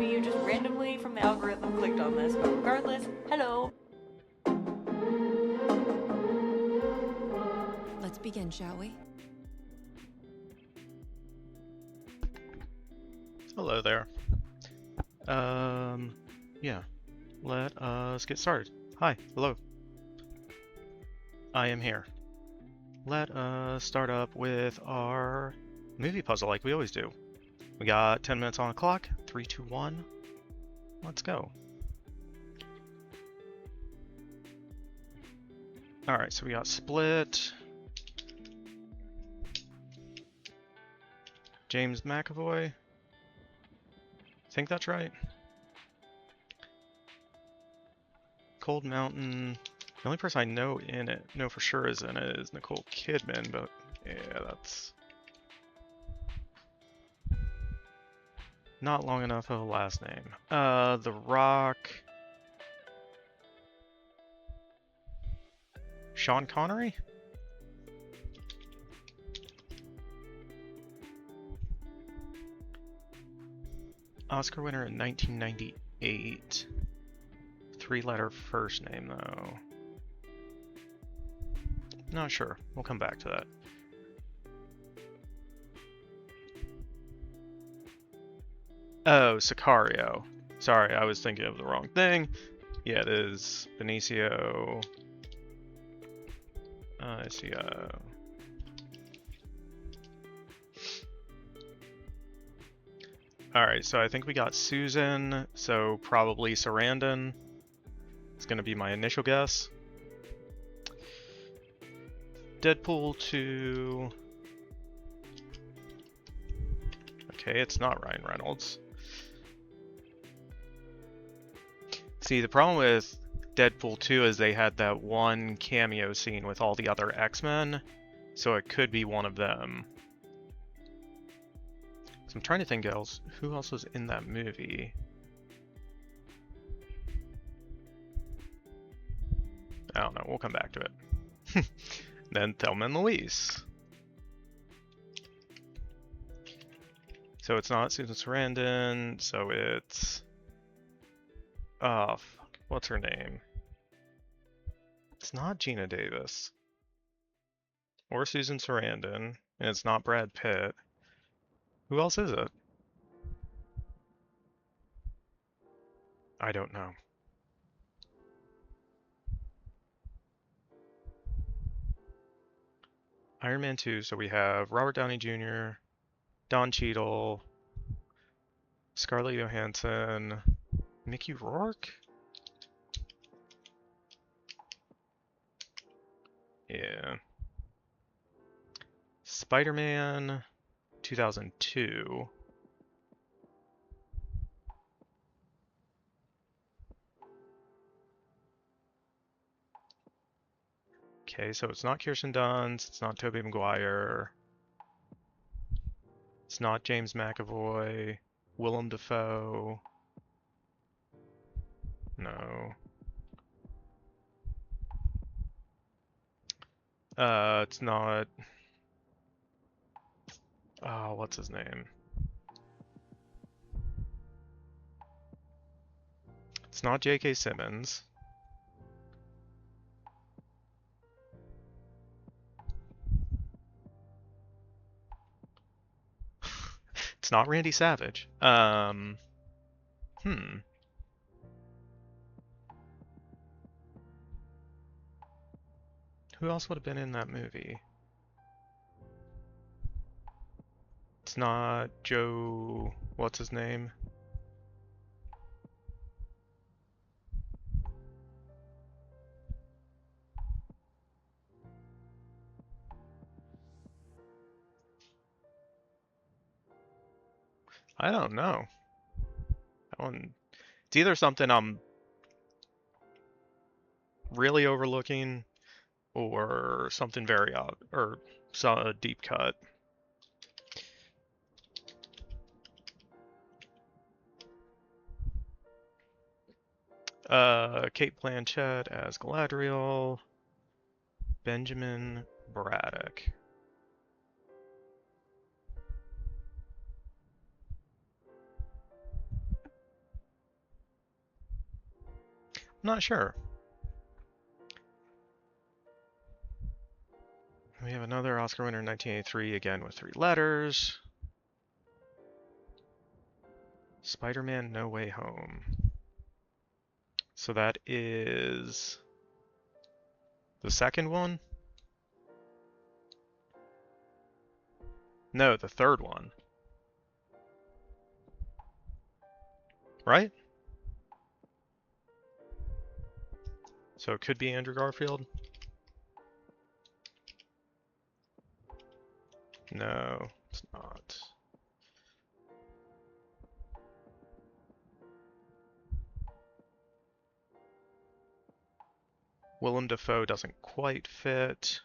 maybe you just randomly from the algorithm clicked on this, but regardless, hello. Let's begin, shall we? Hello there. Yeah. Let us get started. Hi, hello. I am here. Let us start up with our movie puzzle like we always do. We got 10 minutes on the clock. 3, 2, 1. Let's go. Alright, so we got Split. James McAvoy. I think that's right. Cold Mountain. The only person I know for sure is in it is Nicole Kidman, but yeah, that's not long enough of a last name. The Rock. Sean Connery? Oscar winner in 1998. 3-letter first name, though. Not sure. We'll come back to that. Oh, Sicario. Sorry, I was thinking of the wrong thing. Yeah, it is Benicio. I see. Alright, so I think we got Susan, so probably Sarandon. It's gonna be my initial guess. Deadpool 2. Okay, it's not Ryan Reynolds. See, the problem with Deadpool 2 is they had that one cameo scene with all the other X-Men, so it could be one of them. So I'm trying to think who else was in that movie. I don't know, we'll come back to it. Then Thelma and Louise. So it's not Susan Sarandon, so it's... Oh, fuck. What's her name? It's not Gina Davis. Or Susan Sarandon, and it's not Brad Pitt. Who else is it? I don't know. Iron Man 2, so we have Robert Downey Jr., Don Cheadle, Scarlett Johansson, Mickey Rourke? Yeah. Spider-Man 2002. Okay, so it's not Kirsten Dunst, it's not Tobey Maguire, it's not James McAvoy, Willem Dafoe. No. It's not... Oh, what's his name? It's not J.K. Simmons. It's not Randy Savage. Who else would have been in that movie? It's not Joe... What's his name? I don't know. That one... It's either something I'm really overlooking or something very odd, or a deep cut. Kate Blanchett as Galadriel. Benjamin Braddock. Not sure. We have another Oscar winner in 1983, again with 3 letters. Spider-Man No Way Home. So that is the second one? No, the third one. Right? So it could be Andrew Garfield? No, it's not. Willem Dafoe doesn't quite fit.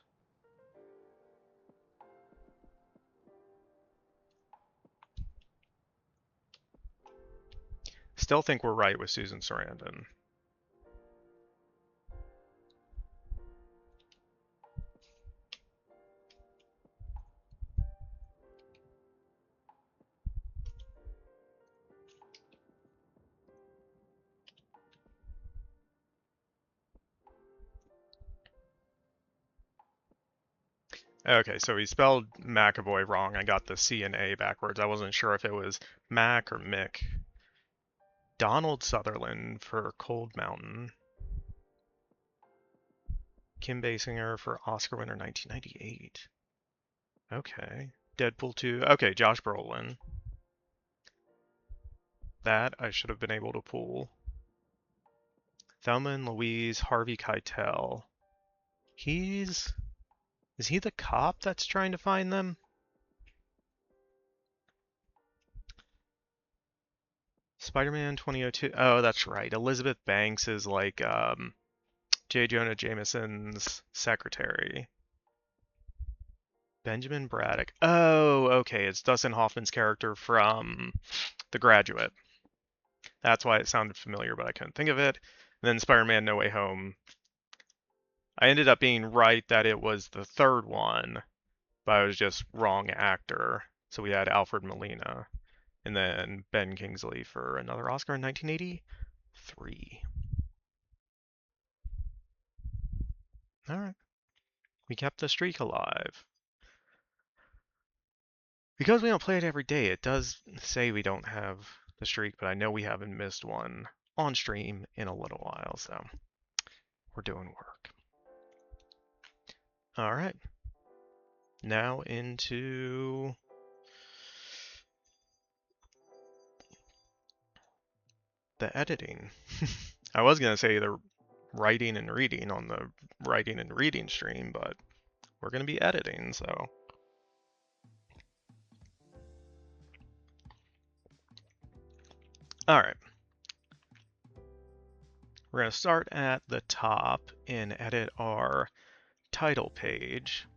Still think we're right with Susan Sarandon. Okay, so he spelled McAvoy wrong. I got the C and A backwards. I wasn't sure if it was Mac or Mick. Donald Sutherland for Cold Mountain. Kim Basinger for Oscar winner 1998. Okay. Deadpool 2. Okay, Josh Brolin. That I should have been able to pull. Thelma and Louise, Harvey Keitel. Is he the cop that's trying to find them? Spider-Man 2002. Oh, that's right. Elizabeth Banks is like J. Jonah Jameson's secretary. Benjamin Braddock. Oh, okay. It's Dustin Hoffman's character from The Graduate. That's why it sounded familiar, but I couldn't think of it. And then Spider-Man No Way Home. I ended up being right that it was the third one, but I was just wrong actor. So we had Alfred Molina. And then Ben Kingsley for another Oscar in 1983. All right. We kept the streak alive. Because we don't play it every day, it does say we don't have the streak, but I know we haven't missed one on stream in a little while, so we're doing work. All right. Now into the editing. I was going to say the writing and reading on the writing and reading stream, but we're going to be editing, so. All right. We're going to start at the top and edit our title page.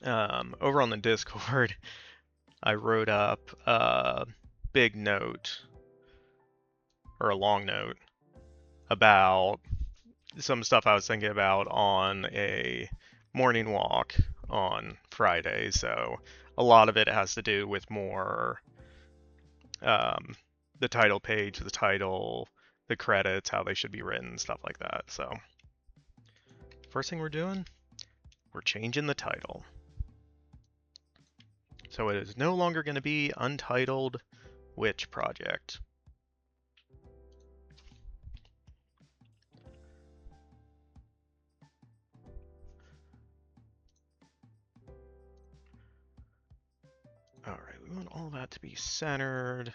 Over on the Discord, I wrote up a big note, or a long note, about some stuff I was thinking about on a morning walk on Friday. So a lot of it has to do with more the title page, the title, the credits, how they should be written, stuff like that. So first thing we're doing, we're changing the title. So it is no longer going to be Untitled Witch Project. Alright, we want all that to be centered.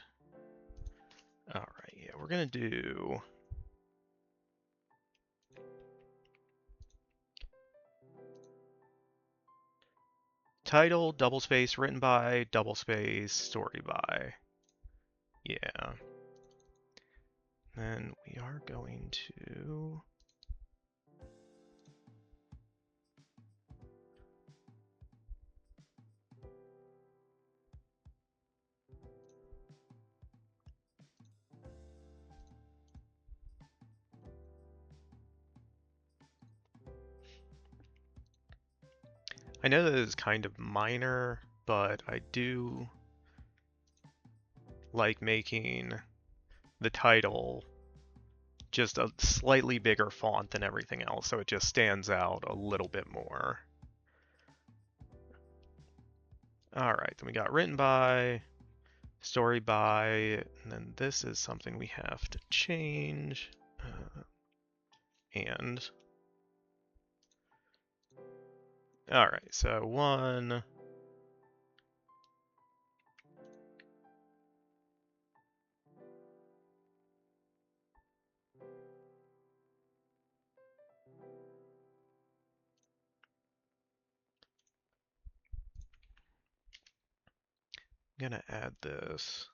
Alright, yeah, we're going to do title, double space, written by, double space, story by. Yeah. Then we are going to I know that is kind of minor, but I do like making the title just a slightly bigger font than everything else, so it just stands out a little bit more. Alright, then we got written by, story by, and then this is something we have to change. And alright, so one. I'm gonna add this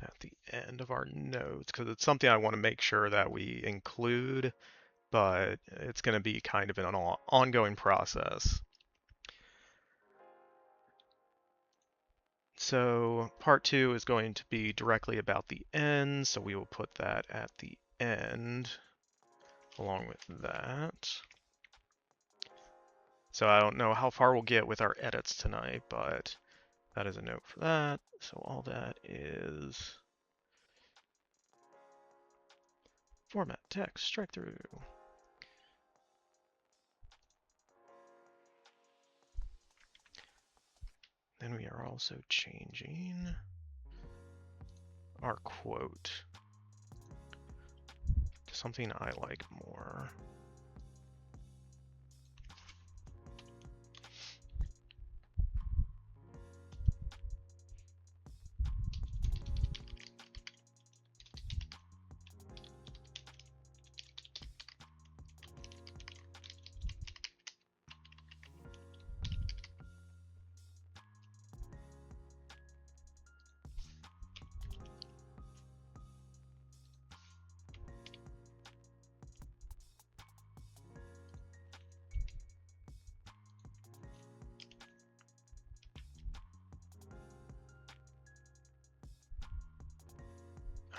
at the end of our notes because it's something I want to make sure that we include, but it's going to be kind of an ongoing process. So part 2 is going to be directly about the end, so we will put that at the end along with that. So I don't know how far we'll get with our edits tonight, but that is a note for that. So all that is format, text, strike through. Then we are also changing our quote to something I like more.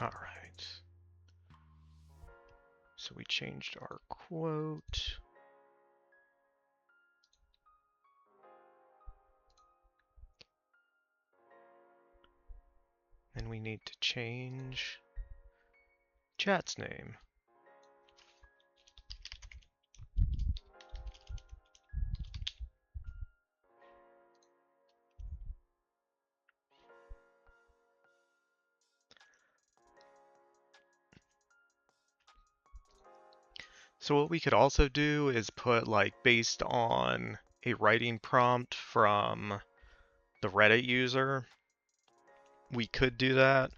All right. So we changed our quote. Then we need to change chat's name. So what we could also do is put like based on a writing prompt from the Reddit user. We could do that.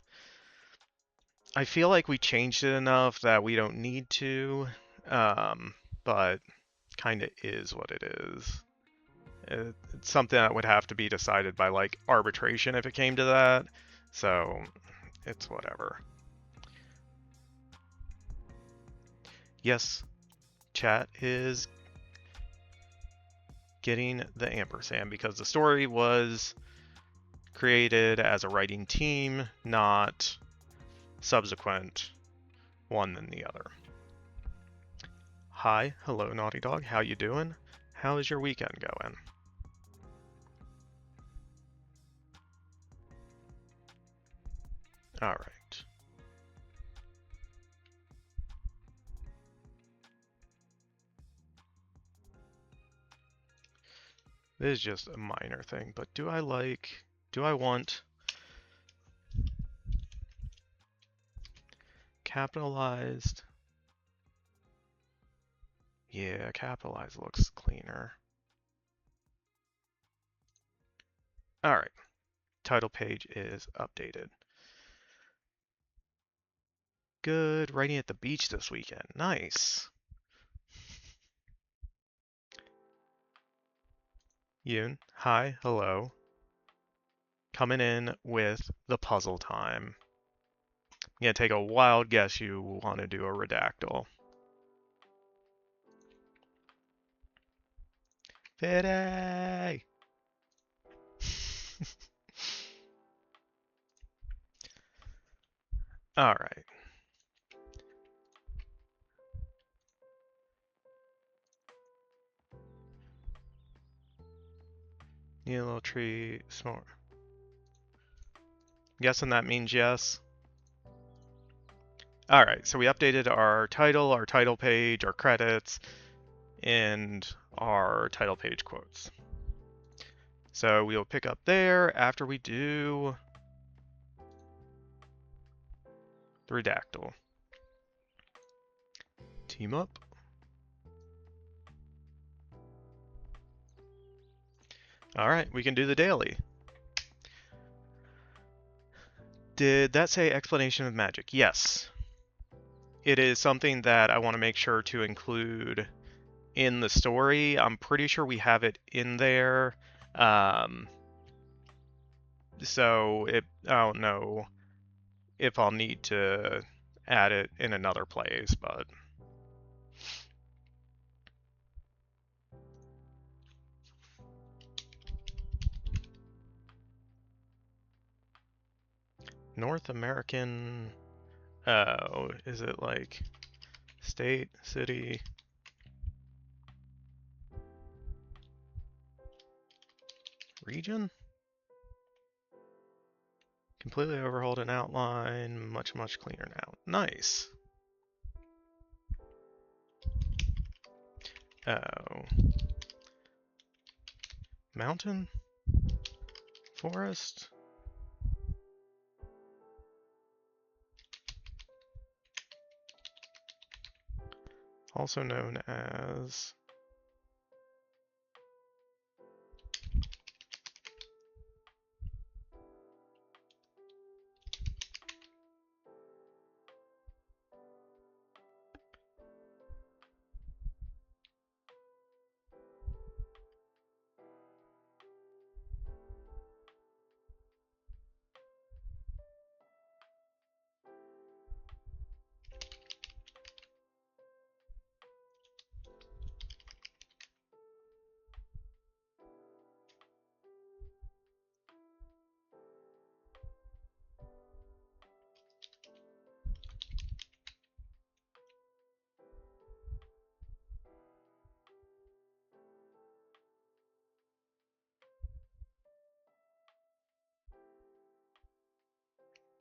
I feel like we changed it enough that we don't need to, but kind of is what it is. It's something that would have to be decided by like arbitration if it came to that. So it's whatever. Yes, chat is getting the ampersand because the story was created as a writing team, not subsequent one than the other. Hi, hello Naughty Dog, how you doing? How is your weekend going? All right. This is just a minor thing, but do I want capitalized? Yeah, capitalized looks cleaner. All right, title page is updated. Good, writing at the beach this weekend, nice. Yoon, hi, hello. Coming in with the puzzle time. I'm gonna take a wild guess you want to do a redactyl. Fiddy! Alright. Need a little tree, smart. Guessing that means yes. All right, so we updated our title page, our credits, and our title page quotes. So we'll pick up there after we do the redactyl. Team up. All right, we can do the daily. Did that say explanation of magic? Yes. It is something that I want to make sure to include in the story. I'm pretty sure we have it in there. So I don't know if I'll need to add it in another place, but North American, oh, is it like state, city? Region? Completely overhauled an outline, much cleaner now. Nice. Oh. Mountain? Forest? Also known as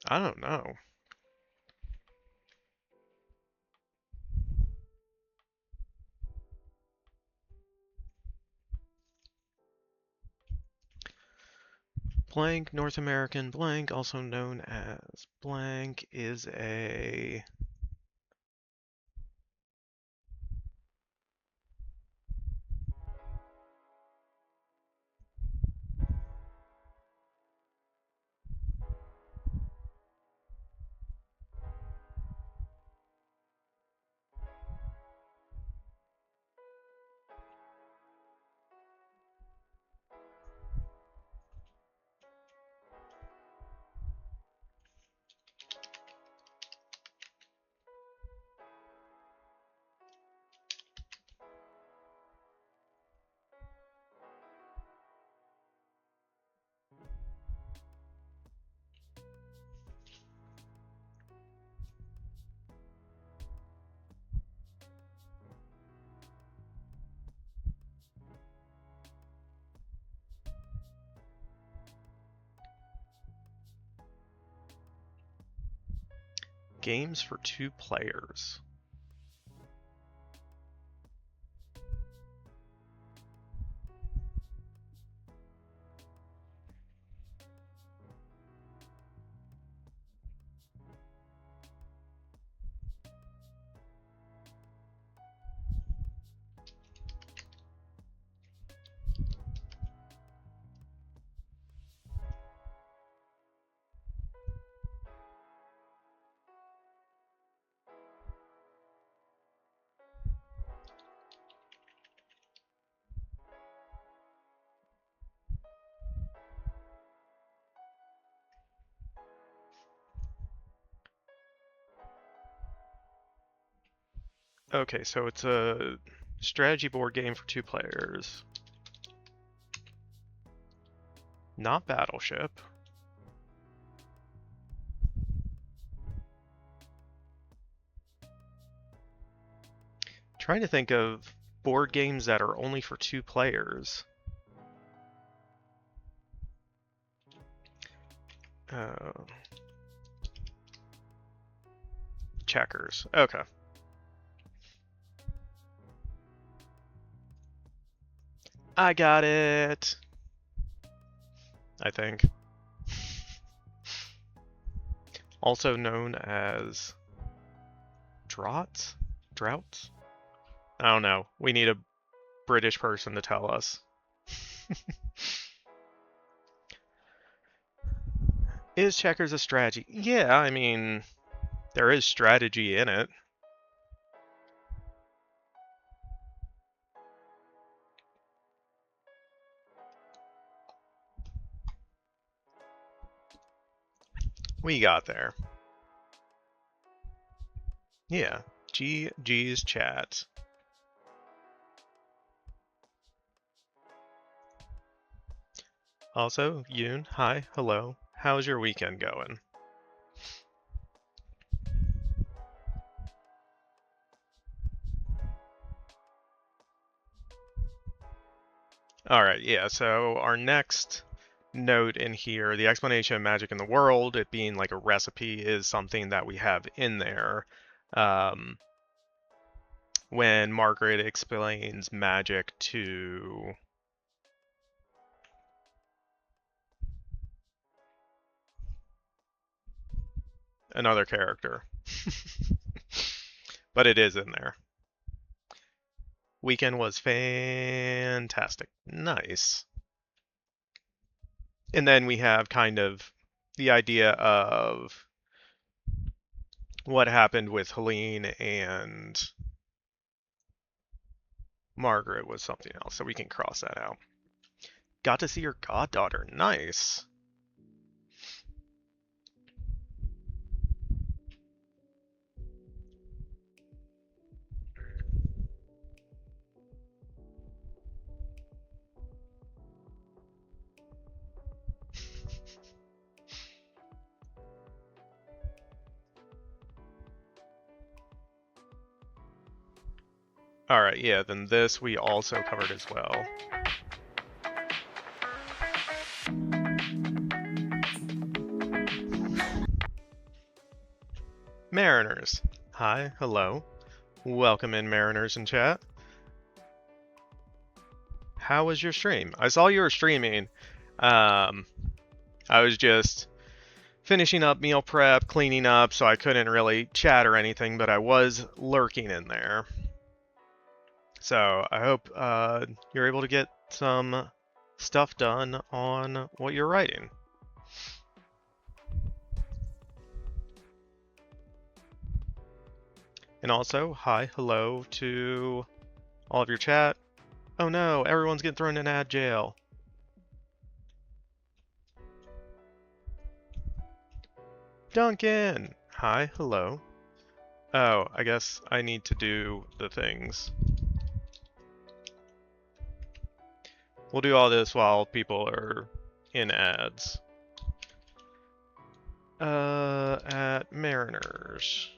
I don't know. Blank, North American blank, also known as blank, is a games for 2 players. Okay, so it's a strategy board game for 2 players. Not Battleship. Trying to think of board games that are only for 2 players. checkers. Okay. I got it. I think. Also known as draughts? Droughts? I don't know. We need a British person to tell us. Is checkers a strategy? Yeah, I mean, there is strategy in it. We got there. Yeah. GG's chat. Also, Yoon, hi, hello. How's your weekend going? Alright, yeah, so our next note in here, the explanation of magic in the world, it being like a recipe, is something that we have in there. When Margaret explains magic to another character. But it is in there. Weekend was fantastic. Nice. And then we have kind of the idea of what happened with Helene and Margaret was something else, so we can cross that out. Got to see your goddaughter. Nice. Alright, yeah, then this we also covered as well. Mariners. Hi, hello. Welcome in, Mariners in chat. How was your stream? I saw you were streaming. I was just finishing up meal prep, cleaning up, so I couldn't really chat or anything, but I was lurking in there. So I hope you're able to get some stuff done on what you're writing. And also, hi, hello to all of your chat. Oh no, everyone's getting thrown in ad jail. Duncan! Hi, hello. Oh, I guess I need to do the things. We'll do all this while people are in ads. At Mariners.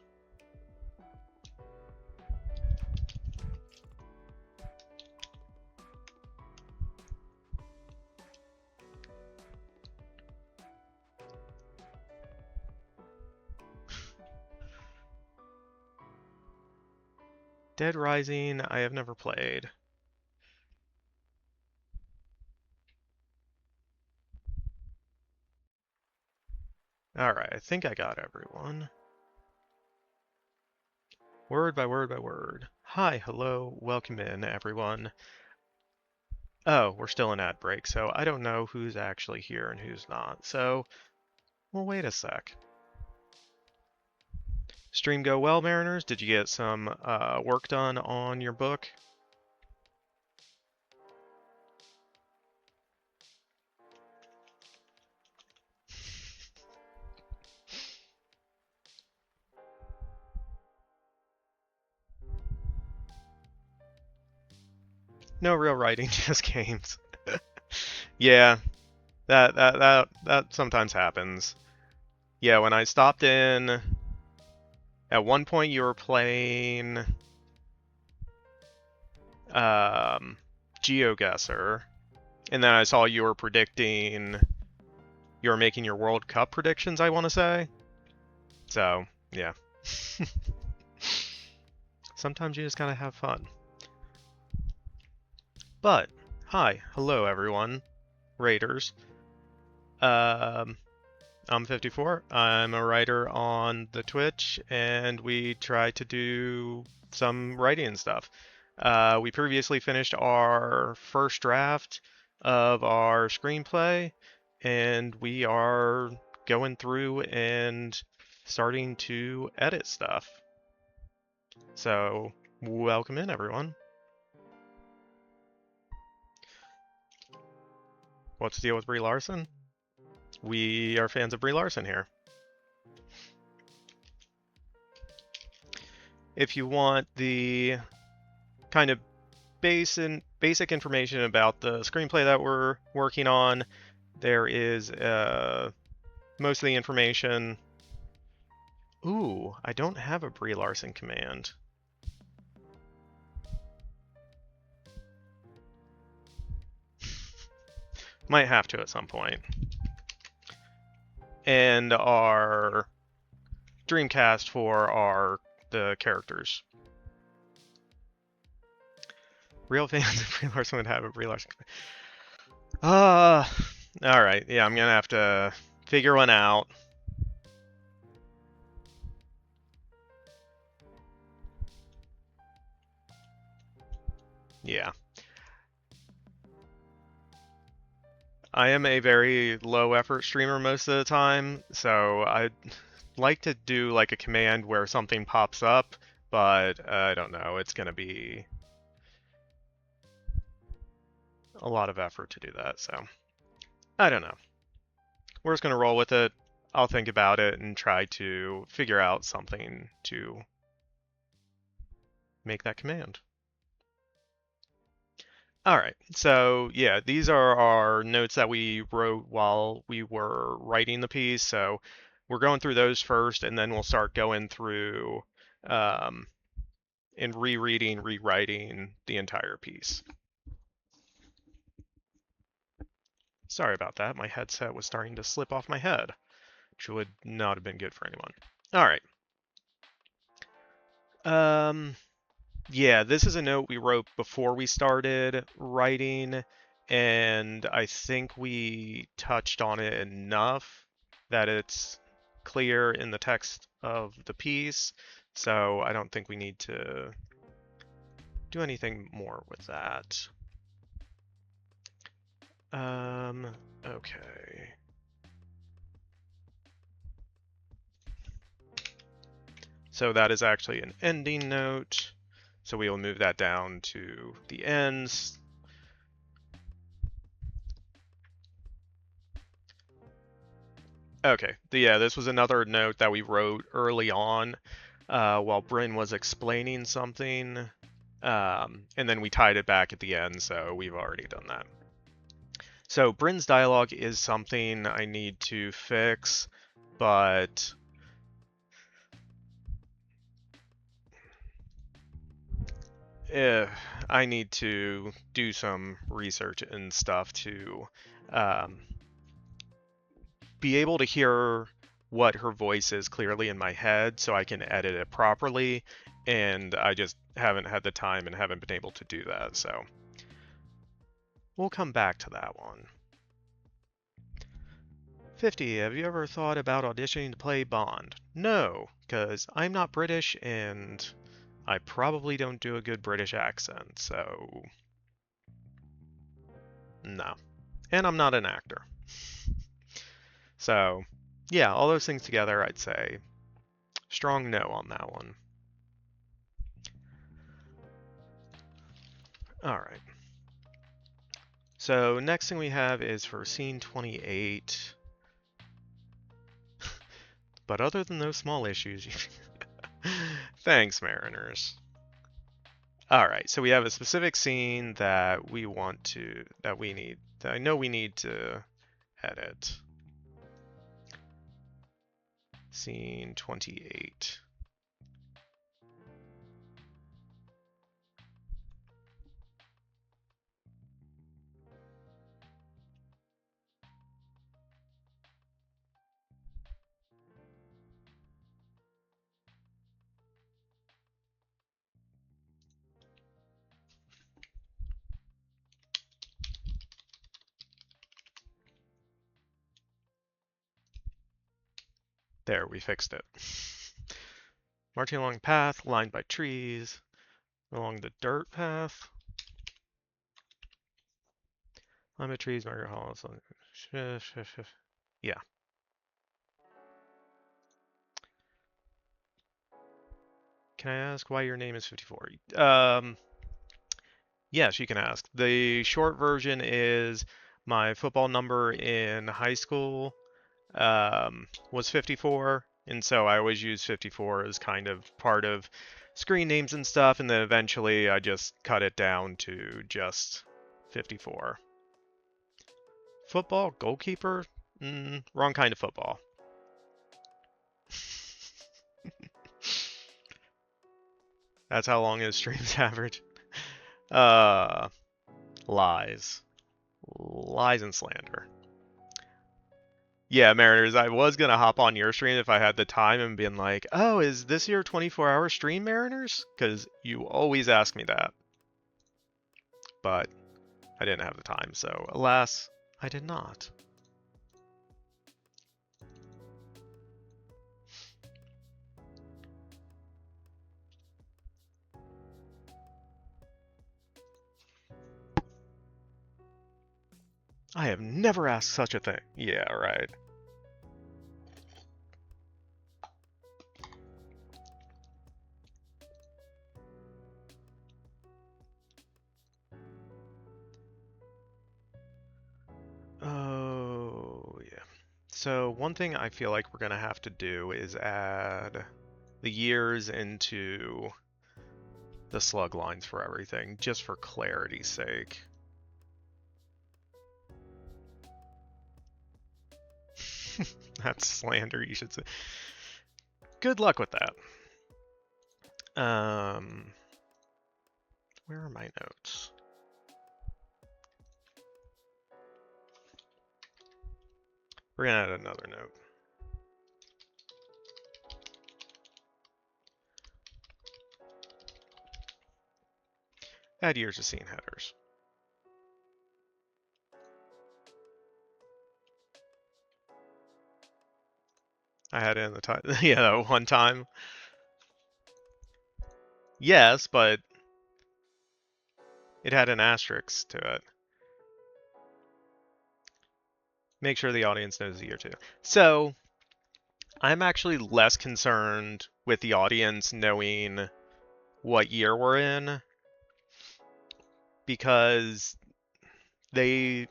Dead Rising, I have never played. Alright, I think I got everyone. Word by word by word. Hi, hello, welcome in, everyone. Oh, we're still in ad break, so I don't know who's actually here and who's not. So, well, wait a sec. Stream go well, Mariners? Did you get some work done on your book? No real writing, just games. Yeah, that sometimes happens. Yeah, when I stopped in, at one point you were playing GeoGuessr, and then I saw you were predicting, you were making your World Cup predictions, I want to say. So, yeah. Sometimes you just gotta have fun. But, hi, hello everyone, Raiders. I'm 54. I'm a writer on the Twitch, and we try to do some writing stuff. We previously finished our first draft of our screenplay, and we are going through and starting to edit stuff. So, welcome in, everyone. What's the deal with Brie Larson? We are fans of Brie Larson here. If you want the kind of basic information about the screenplay that we're working on, there is most of the information. Ooh, I don't have a Brie Larson command. Might have to at some point. And our Dreamcast for the characters. Real fans of Brie Larson would have a Brie Larson command. Alright, yeah, I'm gonna have to figure one out. Yeah. I am a very low effort streamer most of the time, so I'd like to do like a command where something pops up, but I don't know, it's gonna be a lot of effort to do that, so I don't know. We're just gonna roll with it. I'll think about it and try to figure out something to make that command. Alright, so yeah, these are our notes that we wrote while we were writing the piece, so we're going through those first, and then we'll start going through and rereading, rewriting the entire piece. Sorry about that, my headset was starting to slip off my head, which would not have been good for anyone. Alright. Yeah, this is a note we wrote before we started writing, and I think we touched on it enough that it's clear in the text of the piece, so I don't think we need to do anything more with that. Okay. So that is actually an ending note. So we will move that down to the ends. Okay, yeah, this was another note that we wrote early on while Bryn was explaining something. And then we tied it back at the end, so we've already done that. So Bryn's dialogue is something I need to fix, but I need to do some research and stuff to be able to hear what her voice is clearly in my head so I can edit it properly, and I just haven't had the time and haven't been able to do that, so we'll come back to that one. 50, have you ever thought about auditioning to play Bond? No, because I'm not British and I probably don't do a good British accent, so no. And I'm not an actor. So, yeah, all those things together, I'd say strong no on that one. Alright. So, next thing we have is for scene 28. But other than those small issues, thanks, Mariners. Alright, so we have a specific scene that we want to, that I know we need to edit. Scene 28. There, we fixed it. Marching along path lined by trees. Along the dirt path. Lined by trees, Margaret Hall. Yeah. Can I ask why your name is 54? Yes, you can ask. The short version is my football number in high school was 54, and so I always use 54 as kind of part of screen names and stuff, and then eventually I just cut it down to just 54. Football? Goalkeeper? Wrong kind of football. That's how long his streams average. Uh, lies. Lies and slander. Yeah, Mariners, I was going to hop on your stream if I had the time and been like, oh, is this your 24-hour stream, Mariners? Because you always ask me that. But I didn't have the time, so alas, I did not. I have never asked such a thing. Yeah, right. Oh, yeah. So one thing I feel like we're going to have to do is add the years into the slug lines for everything, just for clarity's sake. That's slander, you should say. Good luck with that. Where are my notes? We're gonna add another note. Add years of scene headers. I had it in the time. Yeah, that one time. Yes, but it had an asterisk to it. Make sure the audience knows the year too. So, I'm actually less concerned with the audience knowing what year we're in, because they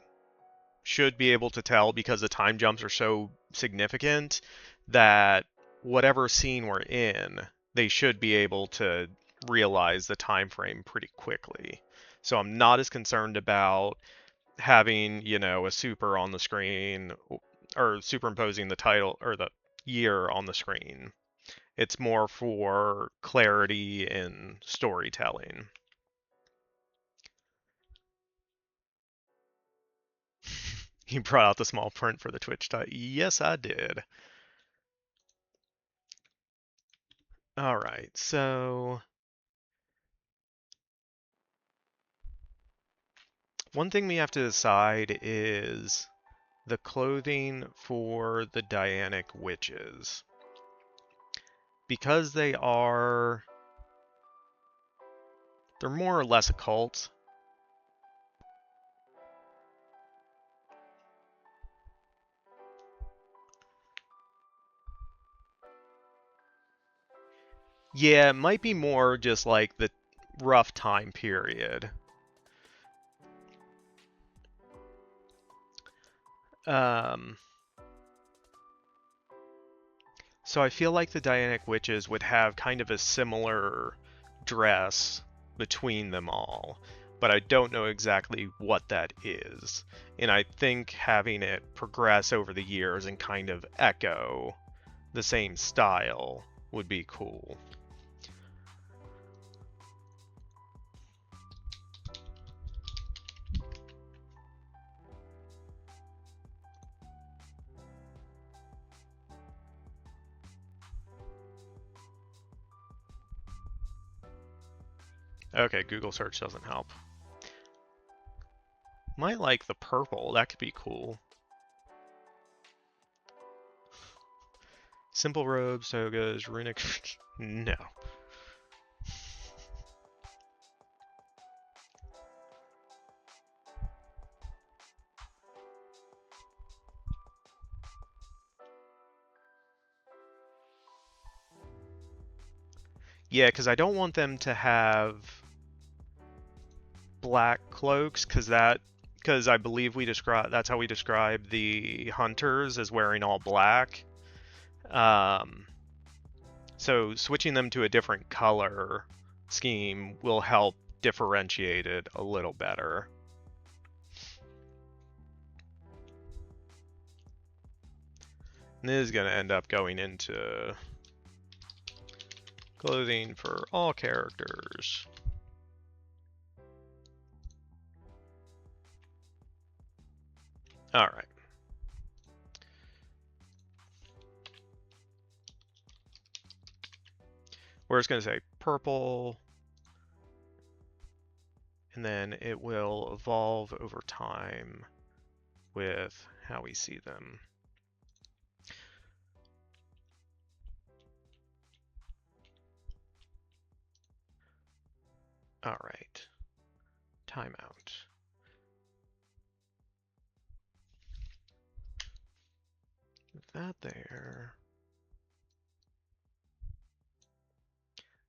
should be able to tell, because the time jumps are so significant, that whatever scene we're in, they should be able to realize the time frame pretty quickly. So I'm not as concerned about having, you know, a super on the screen or superimposing the title or the year on the screen. It's more for clarity in storytelling. You brought out the small print for the Twitch title. Yes, I did. All right, so one thing we have to decide is the clothing for the Dianic witches. Because they're more or less occult. Yeah, it might be more just like the rough time period. So I feel like the Dianic witches would have kind of a similar dress between them all, but I don't know exactly what that is. And I think having it progress over the years and kind of echo the same style would be cool. Okay, Google search doesn't help. Might like the purple, that could be cool. Simple robes, togas, runic. No. Yeah, because I don't want them to have black cloaks, because I believe that's how we describe the hunters, as wearing all black. So switching them to a different color scheme will help differentiate it a little better. And this is going to end up going into clothing for all characters. All right. We're just going to say purple, and then it will evolve over time with how we see them. All right. Timeout. Put that there.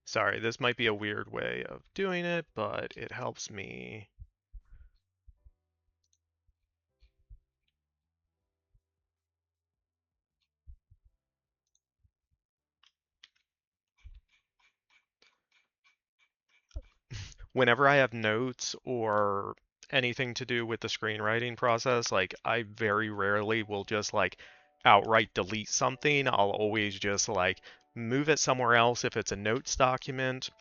Sorry, this might be a weird way of doing it, but it helps me. Whenever I have notes or anything to do with the screenwriting process, like I very rarely will just like outright delete something. I'll always just like move it somewhere else if it's a notes document,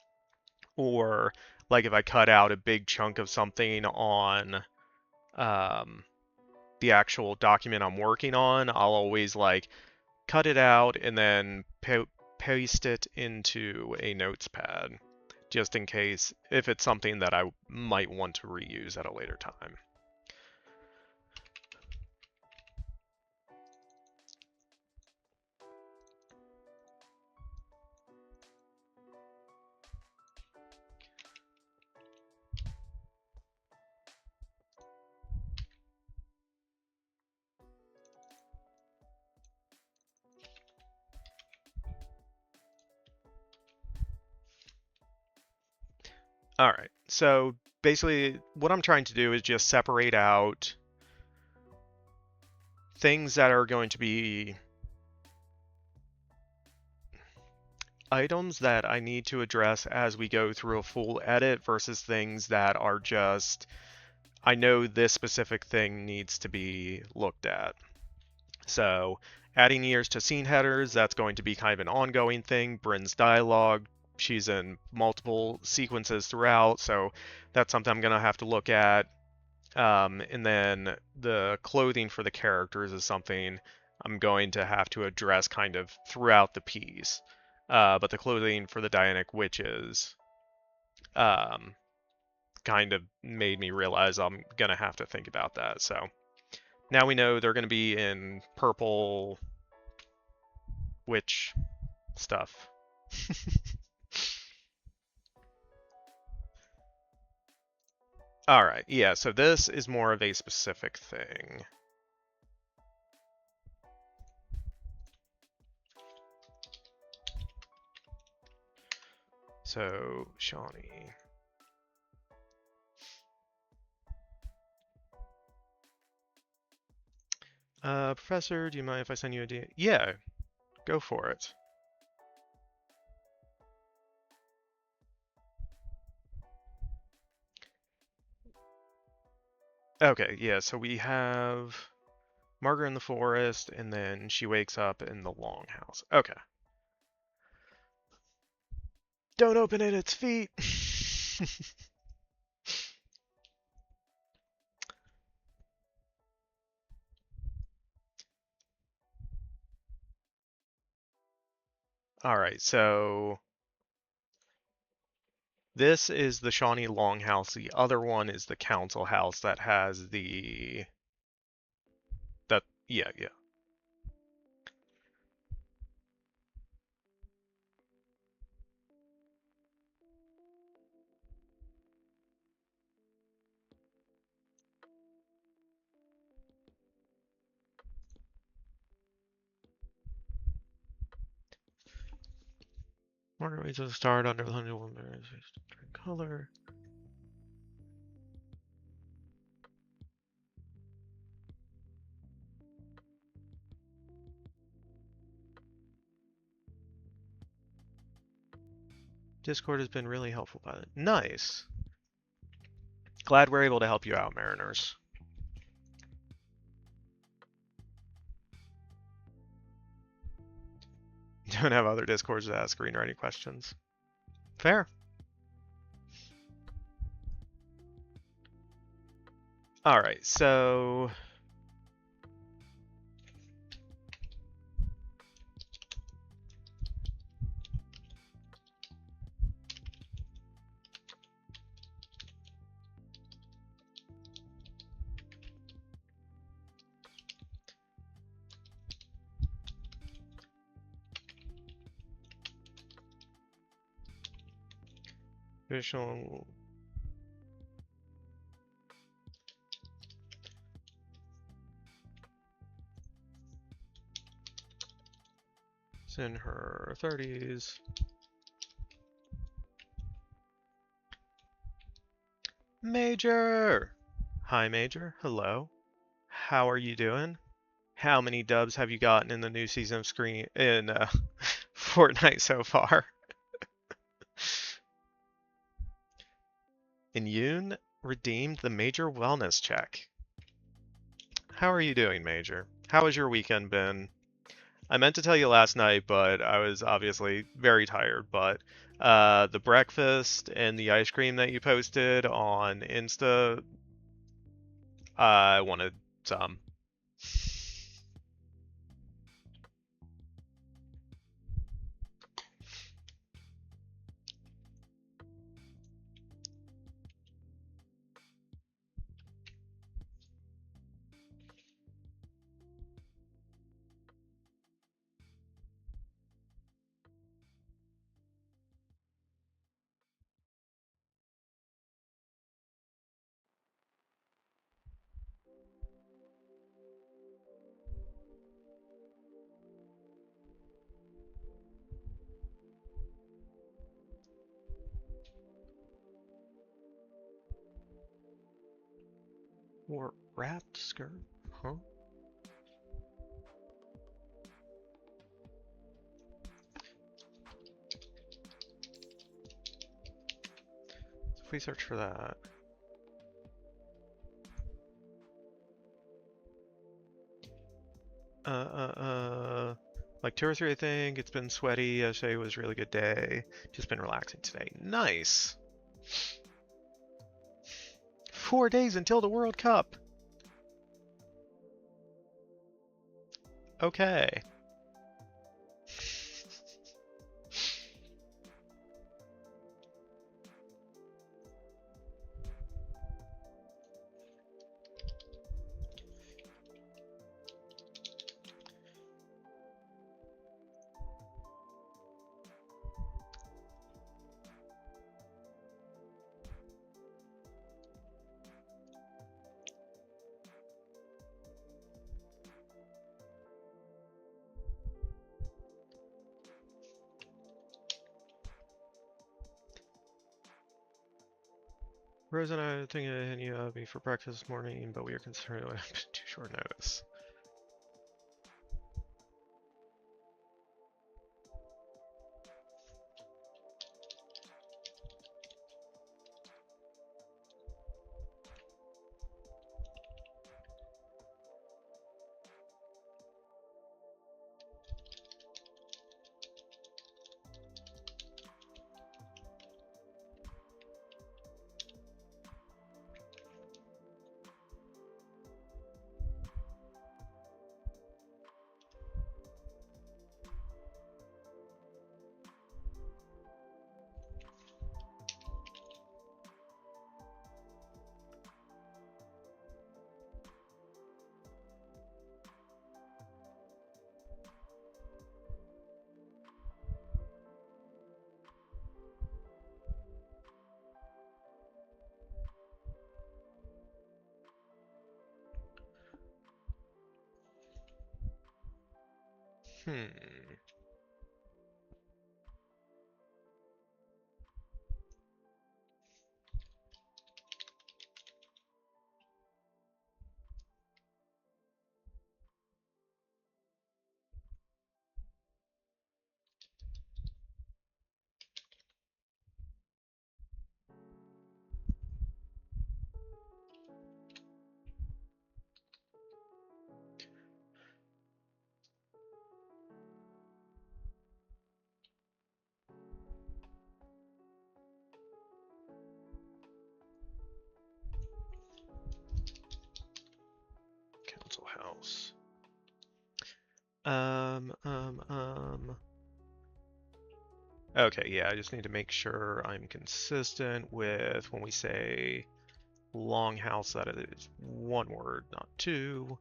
or like if I cut out a big chunk of something on um, the actual document I'm working on, I'll always like cut it out and then paste it into a notes pad, just in case if it's something that I might want to reuse at a later time. All right, so basically what I'm trying to do is just separate out things that are going to be items that I need to address as we go through a full edit versus things that are just, I know this specific thing needs to be looked at. So adding ears to scene headers, that's going to be kind of an ongoing thing. Bryn's dialogue, she's in multiple sequences throughout, so that's something I'm going to have to look at. And then the clothing for the characters is something I'm going to have to address kind of throughout the piece. But the clothing for the Dianic Witches um, kind of made me realize I'm going to have to think about that. So now we know they're going to be in purple witch stuff. All right, yeah, so this is more of a specific thing. So, Shawnee. Professor, do you mind if I send you a DM? Yeah, go for it. Okay, yeah, so we have Margaret in the forest, and then she wakes up in the longhouse. Okay. Don't open it, it's feet! Alright, so this is the Shawnee Longhouse. The other one is the council house that has the... yeah. Market rates of the start under the 101 color. Discord has been really helpful by it. Nice. Glad we're able to help you out, Mariners. Don't have other Discords that ask screenwriting questions. Fair. Alright, so... Additional... It's in her 30s. Major! Hi, Major. Hello. How are you doing? How many dubs have you gotten in the new season of Fortnite so far? And Yoon redeemed the Major wellness check. How are you doing, Major? How has your weekend been? I meant to tell you last night, but I was obviously very tired. But the breakfast and the ice cream that you posted on Insta, I wanted some. Or wrapped skirt? Huh? If we search for that. Like 2 or 3, I think. It's been sweaty. Yesterday was a really good day. Just been relaxing today. Nice. 4 days until the World Cup. Okay. Rose and I were thinking of hitting you up for breakfast this morning, but we are concerned it would have been too short notice. Hmm. Um, um, um. Okay, yeah, I just need to make sure I'm consistent with when we say longhouse that it is one word, not two.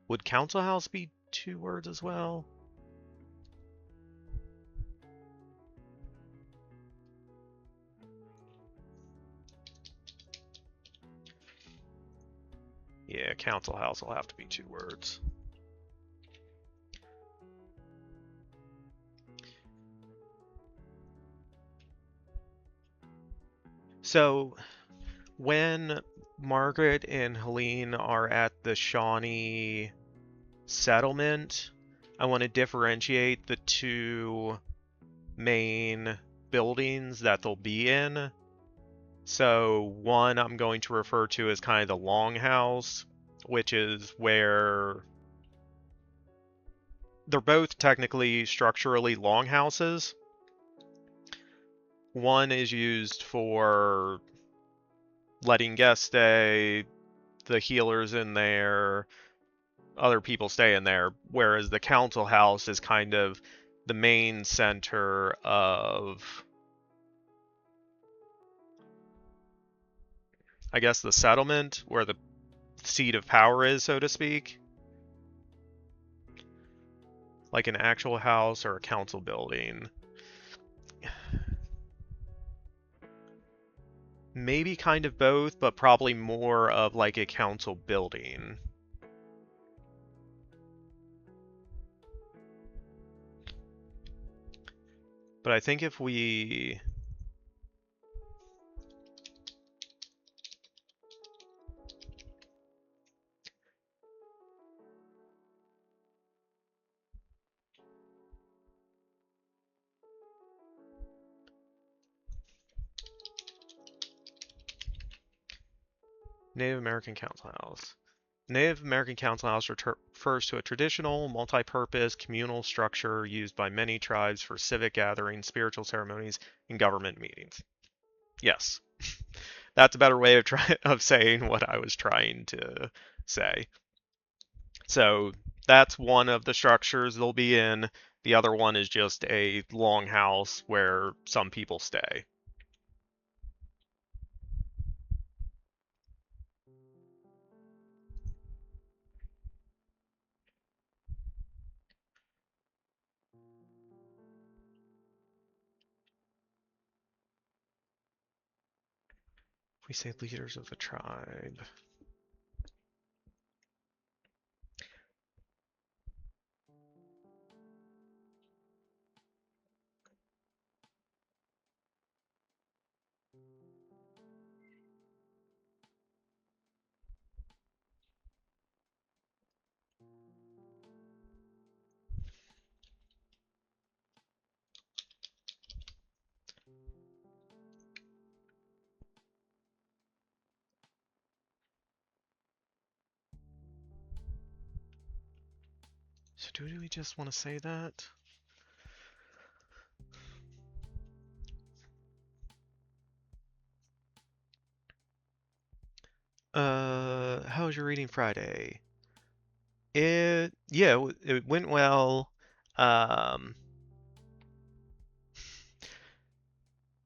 Would council house be two words as well? Yeah, council house will have to be two words. So when Margaret and Helene are at the Shawnee settlement, I want to differentiate the two main buildings that they'll be in. So one I'm going to refer to as kind of the longhouse, which is where they're both technically structurally longhouses. One is used for letting guests stay, the healers in there, other people stay in there, whereas the council house is kind of the main center of, I guess, the settlement, where the seat of power is, so to speak. Like an actual house or a council building. Maybe kind of both, but probably more of like a council building. But I think if we... Native American Council House. Native American Council House refers to a traditional, multi-purpose, communal structure used by many tribes for civic gatherings, spiritual ceremonies, and government meetings. Yes. That's a better way of saying what I was trying to say. So that's one of the structures they'll be in. The other one is just a longhouse where some people stay. We say leaders of the tribe. So do we just want to say that? How was your reading Friday? It went well. Um,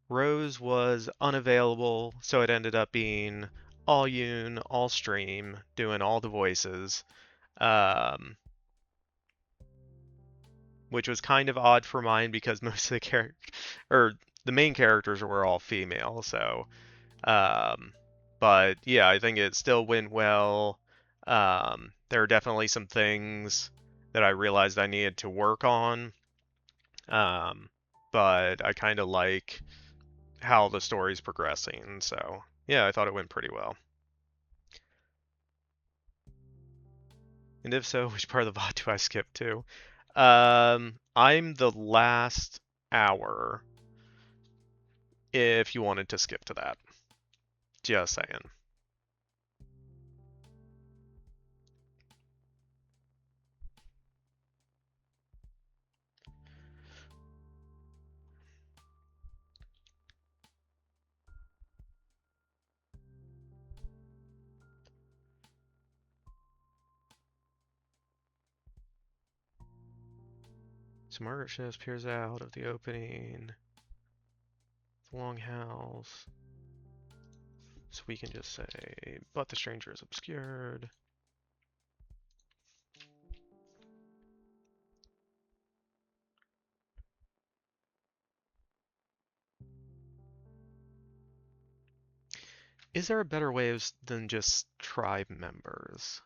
Rose was unavailable, so it ended up being all Yoon, all stream, doing all the voices. Um, which was kind of odd for mine because most of the or the main characters were all female, so um, but yeah, I think it still went well. There are definitely some things that I realized I needed to work on. Um, but I kind of like how the story's progressing, so yeah, I thought it went pretty well. And if so, which part of the VOD do I skip to? I'm the last hour if you wanted to skip to that. Just saying. So Margaret Ships peers out of the opening. The longhouse. So we can just say, but the stranger is obscured. Is there a better way than just tribe members?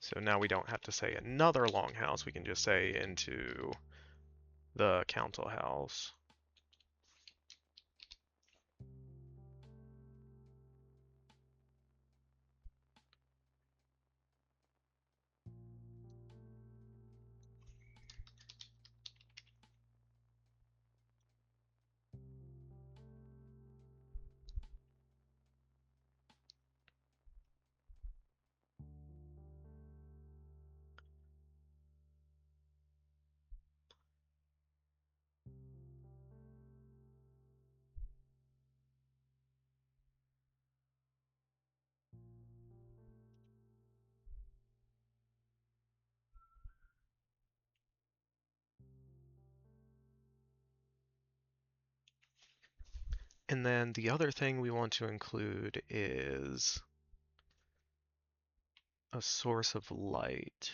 So now we don't have to say another longhouse, we can just say into the council house. And then the other thing we want to include is a source of light.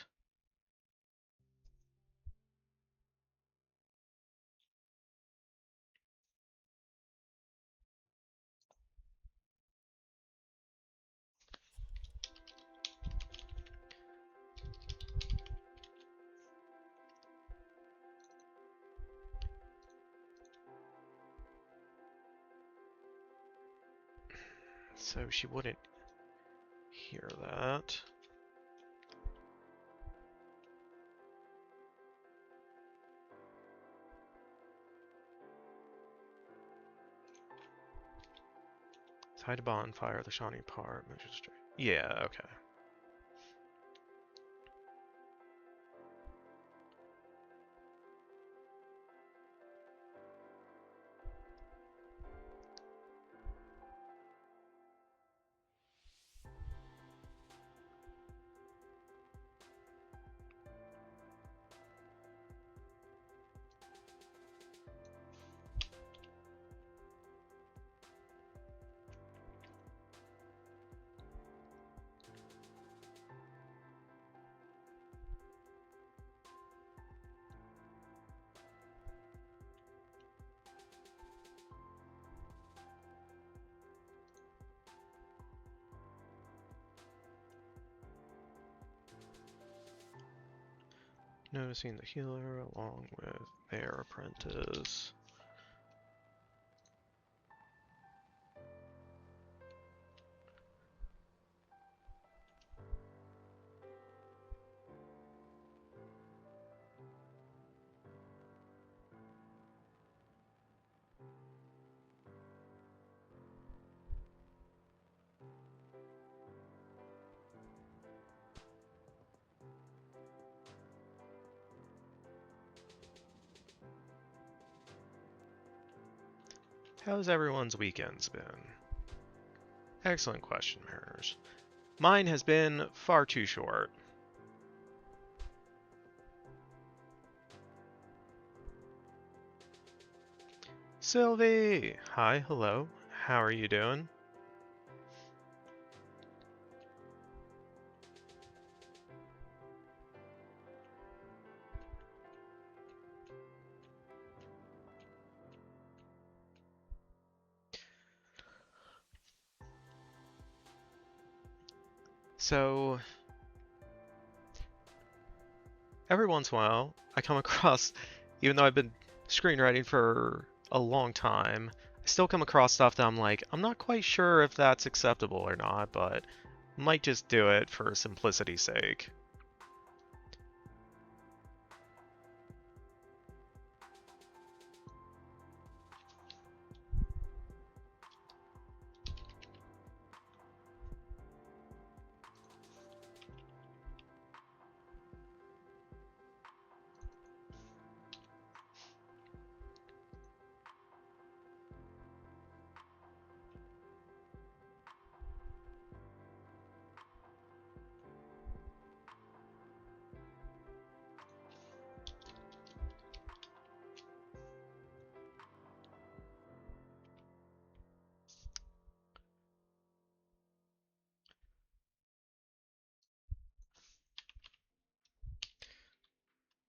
So she wouldn't hear that. Hide a bonfire, the Shawnee part, magistrate. Yeah, okay. Noticing the healer along with their apprentice. How's everyone's weekends been? Excellent question, Mariners. Mine has been far too short. Sylvie! Hi, hello. How are you doing? So every once in a while, I come across, even though I've been screenwriting for a long time, I still come across stuff that I'm like, I'm not quite sure if that's acceptable or not, but might just do it for simplicity's sake.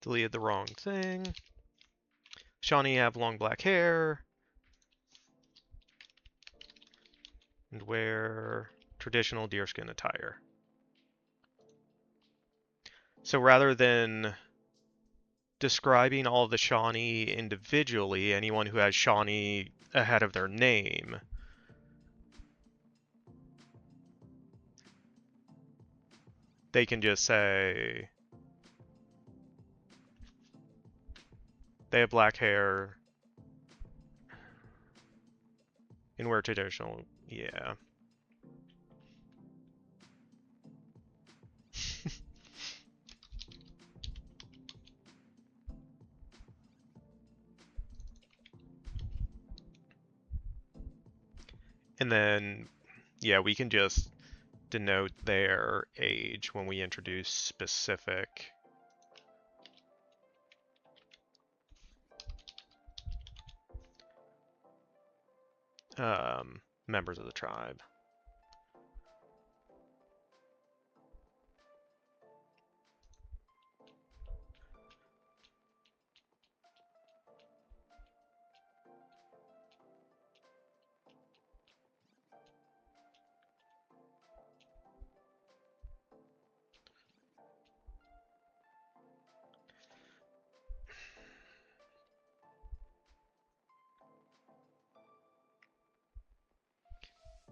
Deleted the wrong thing. Shawnee have long black hair and wear traditional deerskin attire. So rather than describing all of the Shawnee individually, anyone who has Shawnee ahead of their name, they can just say they have black hair and wear traditional. Yeah. And then, yeah, we can just denote their age when we introduce specific members of the tribe.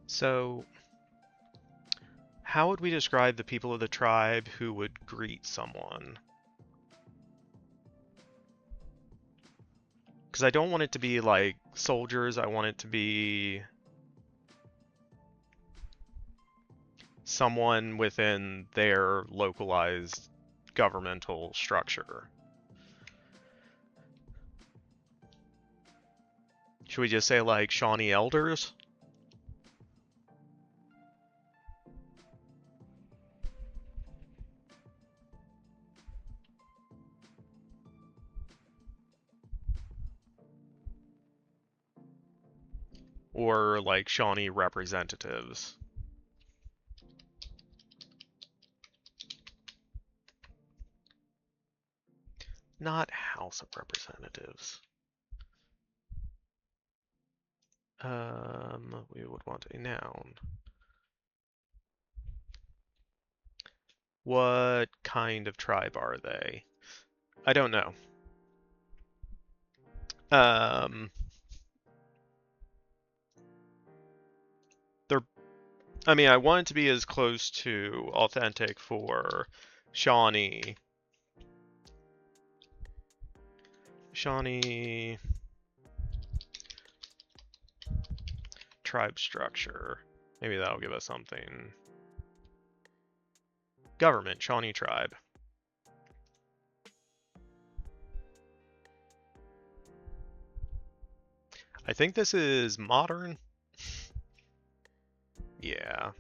So, how would we describe the people of the tribe who would greet someone? Because I don't want it to be like soldiers, I want it to be someone within their localized governmental structure. Should we just say like Shawnee elders? Or like Shawnee representatives? Not House of Representatives. We would want a noun. What kind of tribe are they? I don't know. They're. I mean, I want it to be as close to authentic for Shawnee. Shawnee tribe structure. Maybe that'll give us something. Government, Shawnee tribe. I think this is modern. Yeah.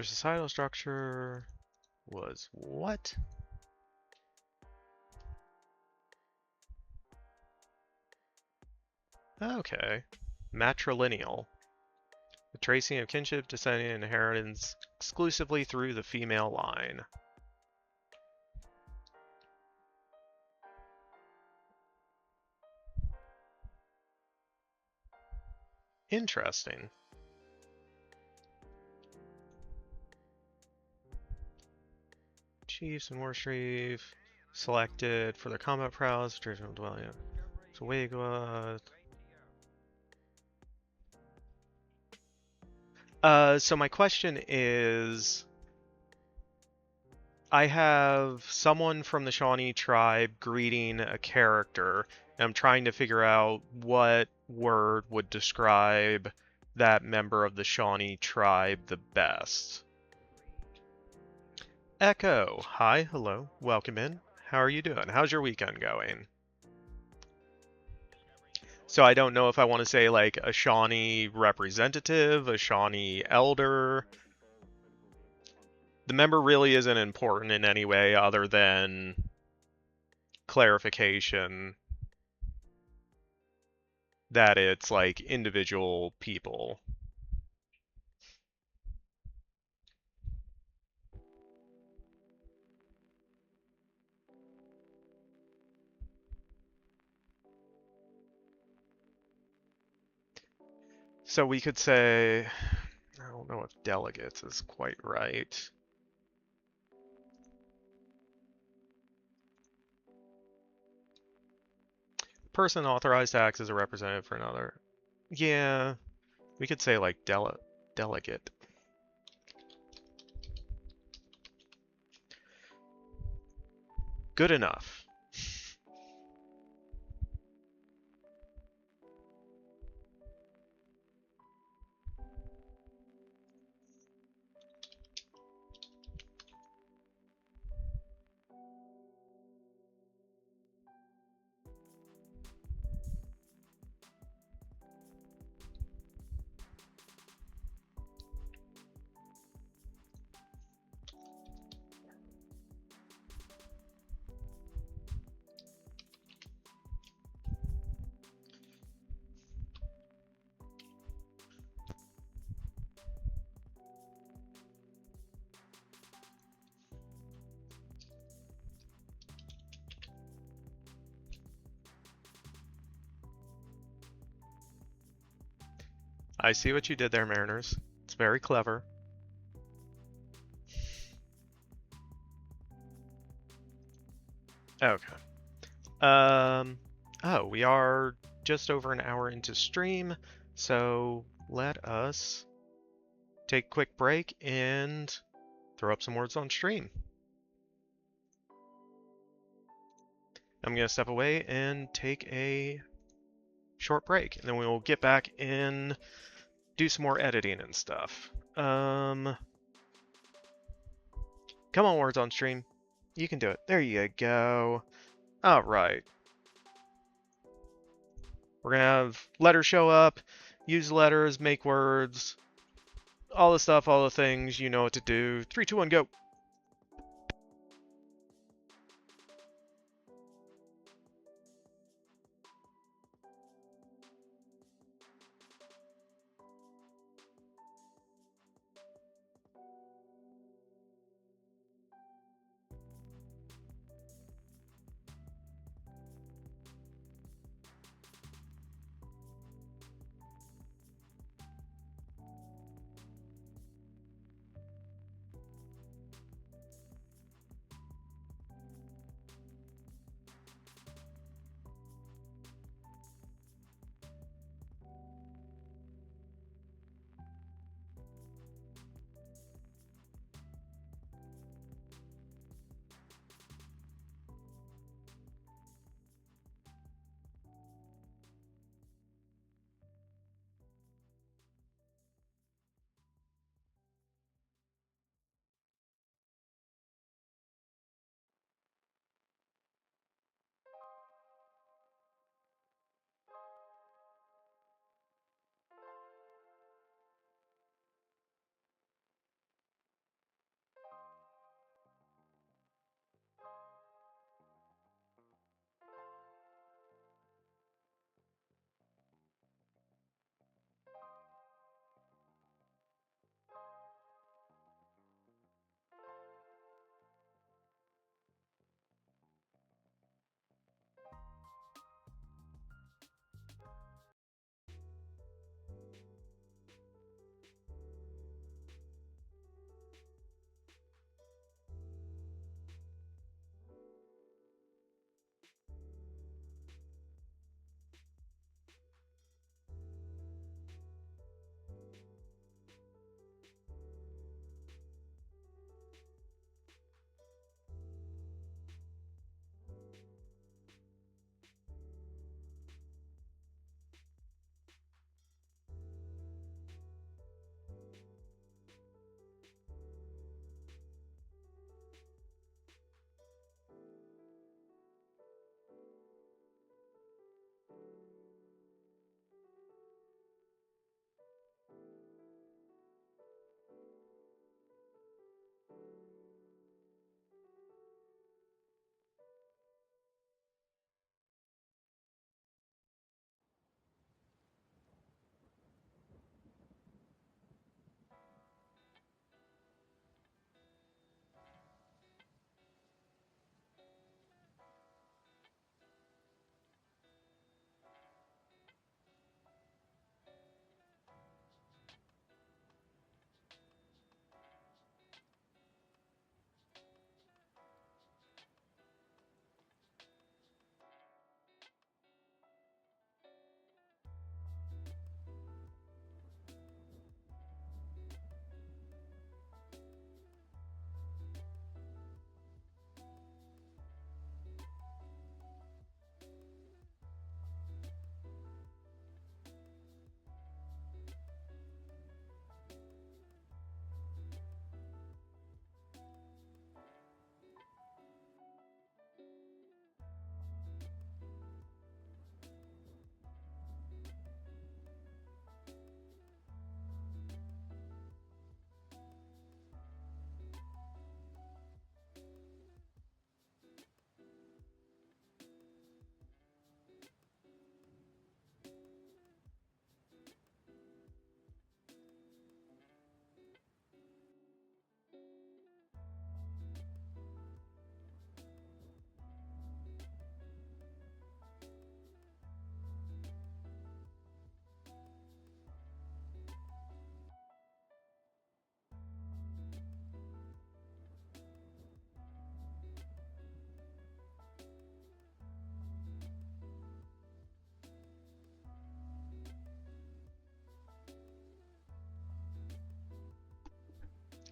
Their societal structure was what? Okay. Matrilineal. The tracing of kinship, descending, and inheritance exclusively through the female line. Interesting. Chiefs and Warstreef selected for their combat prowess, traditional dwelling. So Wigwa. So my question is, I have someone from the Shawnee tribe greeting a character, and I'm trying to figure out what word would describe that member of the Shawnee tribe the best. Echo, hi, hello, welcome in. How are you doing? How's your weekend going? So I don't know if I want to say like a Shawnee representative, a Shawnee elder. The member really isn't important in any way other than clarification that it's like individual people. So we could say, I don't know if delegates is quite right. Person authorized to act as a representative for another. Yeah, we could say like delegate. Good enough. I see what you did there, Mariners. It's very clever. Okay. Oh, we are just over an hour into stream, so let us take a quick break and throw up some words on stream. I'm going to step away and take a short break, and then we will get back and do some more editing and stuff. Come on, words on stream. You can do it. There you go. All right. We're going to have letters show up, use letters, make words, all the stuff, all the things. You know what to do. 3, 2, 1, go.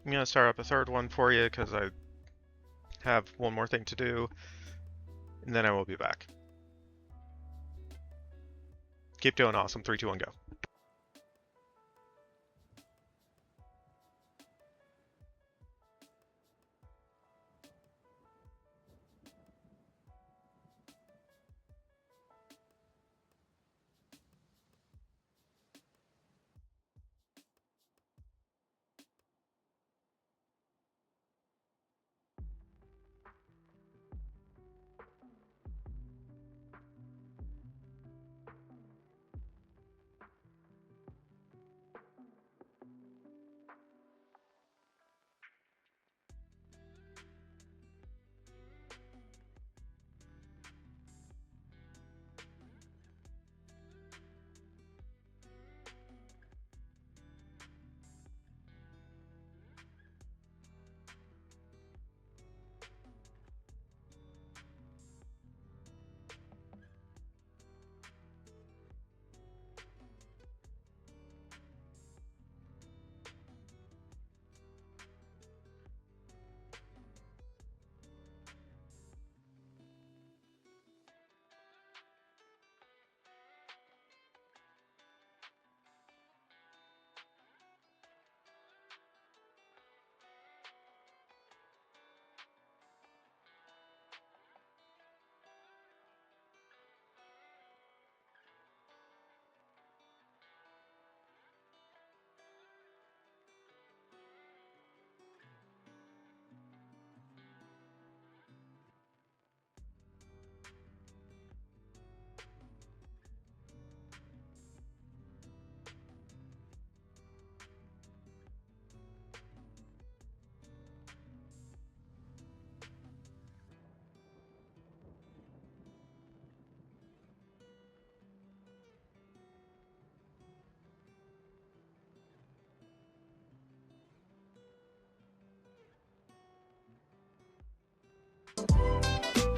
I'm gonna start up a third one for you because I have one more thing to do, and then I will be back. Keep doing awesome. 3, 2, 1, go.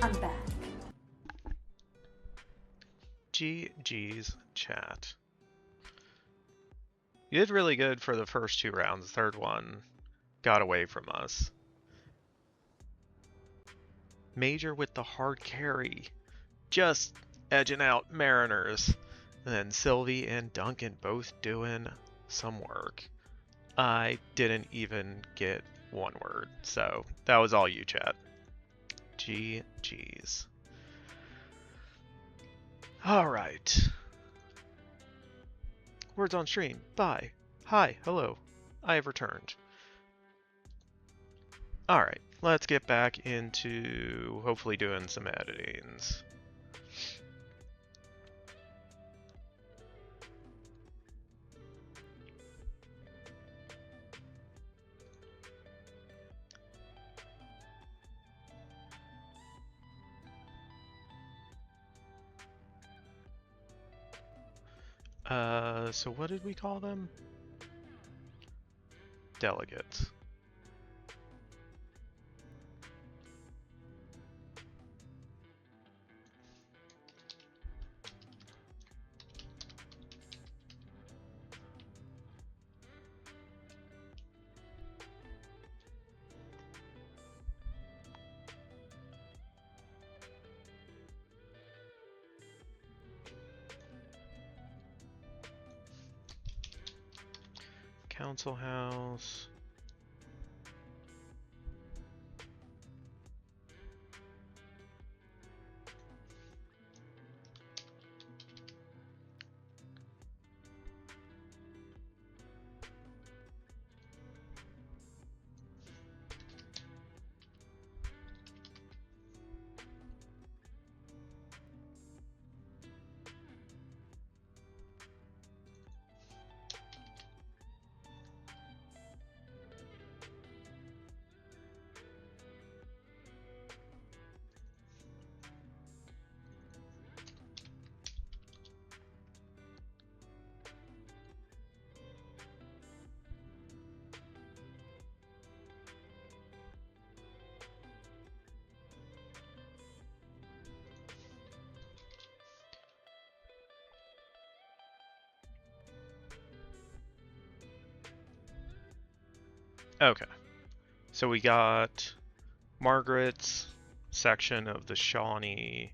I'm back. GG's chat. You did really good for the first 2 rounds. The third one got away from us. Major with the hard carry. Just edging out Mariners. And then Sylvie and Duncan both doing some work. I didn't even get 1 word. So that was all you, chat. GG's. Alright. Words on stream. Bye. Hi. Hello. I have returned. Alright. Let's get back into hopefully doing some editings. So what did we call them? Delegates. Council House. Okay. So we got Margaret's section of the Shawnee.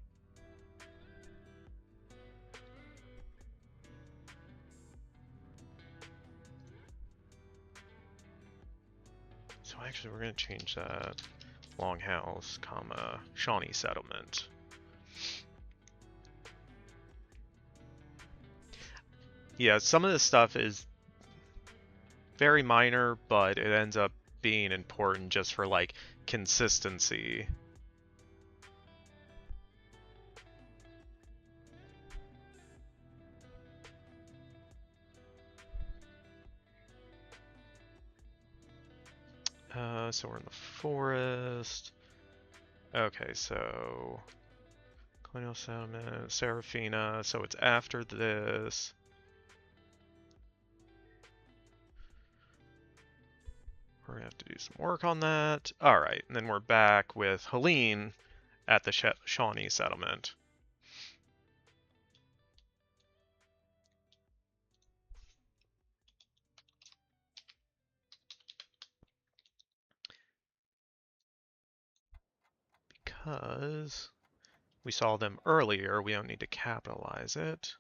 So actually we're going to change that. Longhouse, comma, Shawnee settlement. Yeah, some of this stuff is very minor, but it ends up being important just for like consistency. So we're in the forest. Okay, so colonial settlement, Serafina. So it's after this. We're gonna have to do some work on that. All right, and then we're back with Helene at the Shawnee settlement. Because we saw them earlier, we don't need to capitalize it.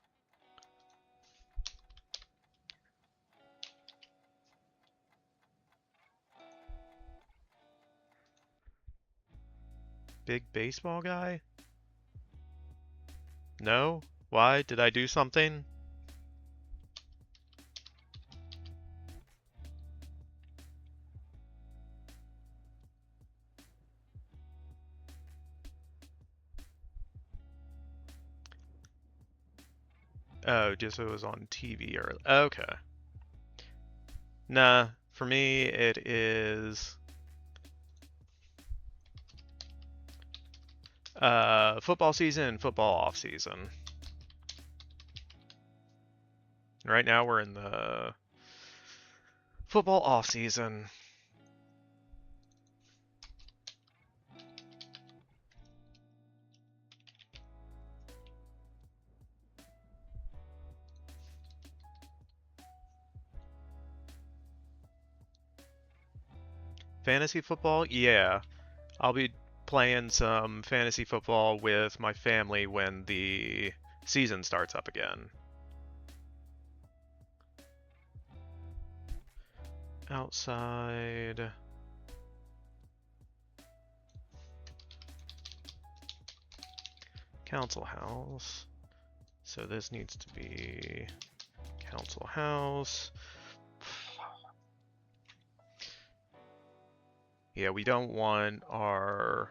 Big baseball guy? No? Why? Did I do something? Oh, just it was on TV early. Okay. Nah, for me it is football season, football off season. Right now we're in the football off season. Fantasy football? Yeah. I'll be playing some fantasy football with my family when the season starts up again. Outside. Council house. So this needs to be council house. Yeah, we don't want our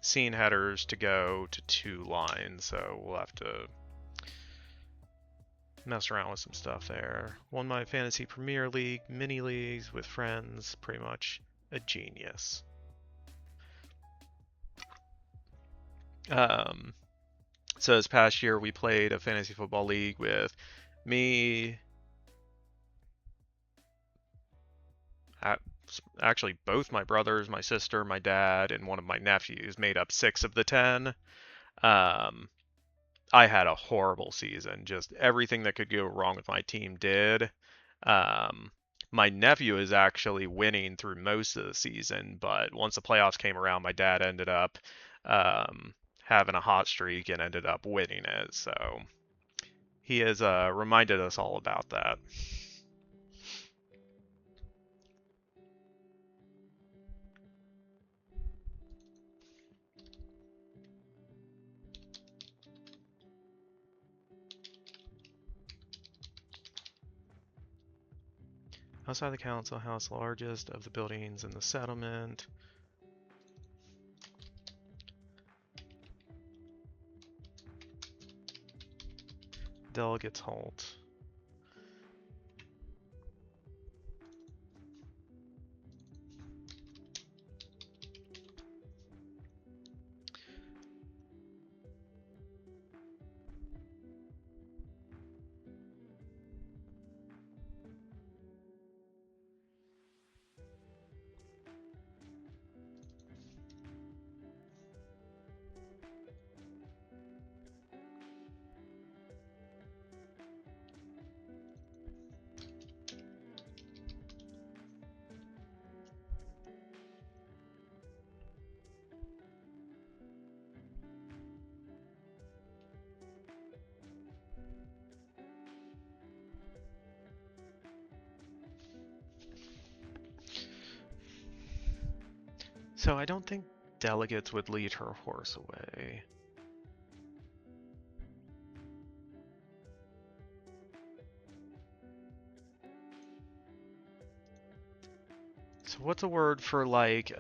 scene headers to go to 2 lines, so we'll have to mess around with some stuff there. Won my Fantasy Premier League, mini leagues with friends, pretty much a genius. So this past year we played a fantasy football league with me, actually both my brothers, my sister, my dad, and one of my nephews made up 6 of the 10. Um, I had a horrible season. Just everything that could go wrong with my team did. Um, my nephew is actually winning through most of the season, but once the playoffs came around, my dad ended up having a hot streak and ended up winning it. So he has reminded us all about that. Outside the council house, largest of the buildings in the settlement. Delegates halt. So I don't think delegates would lead her horse away. So what's a word for like,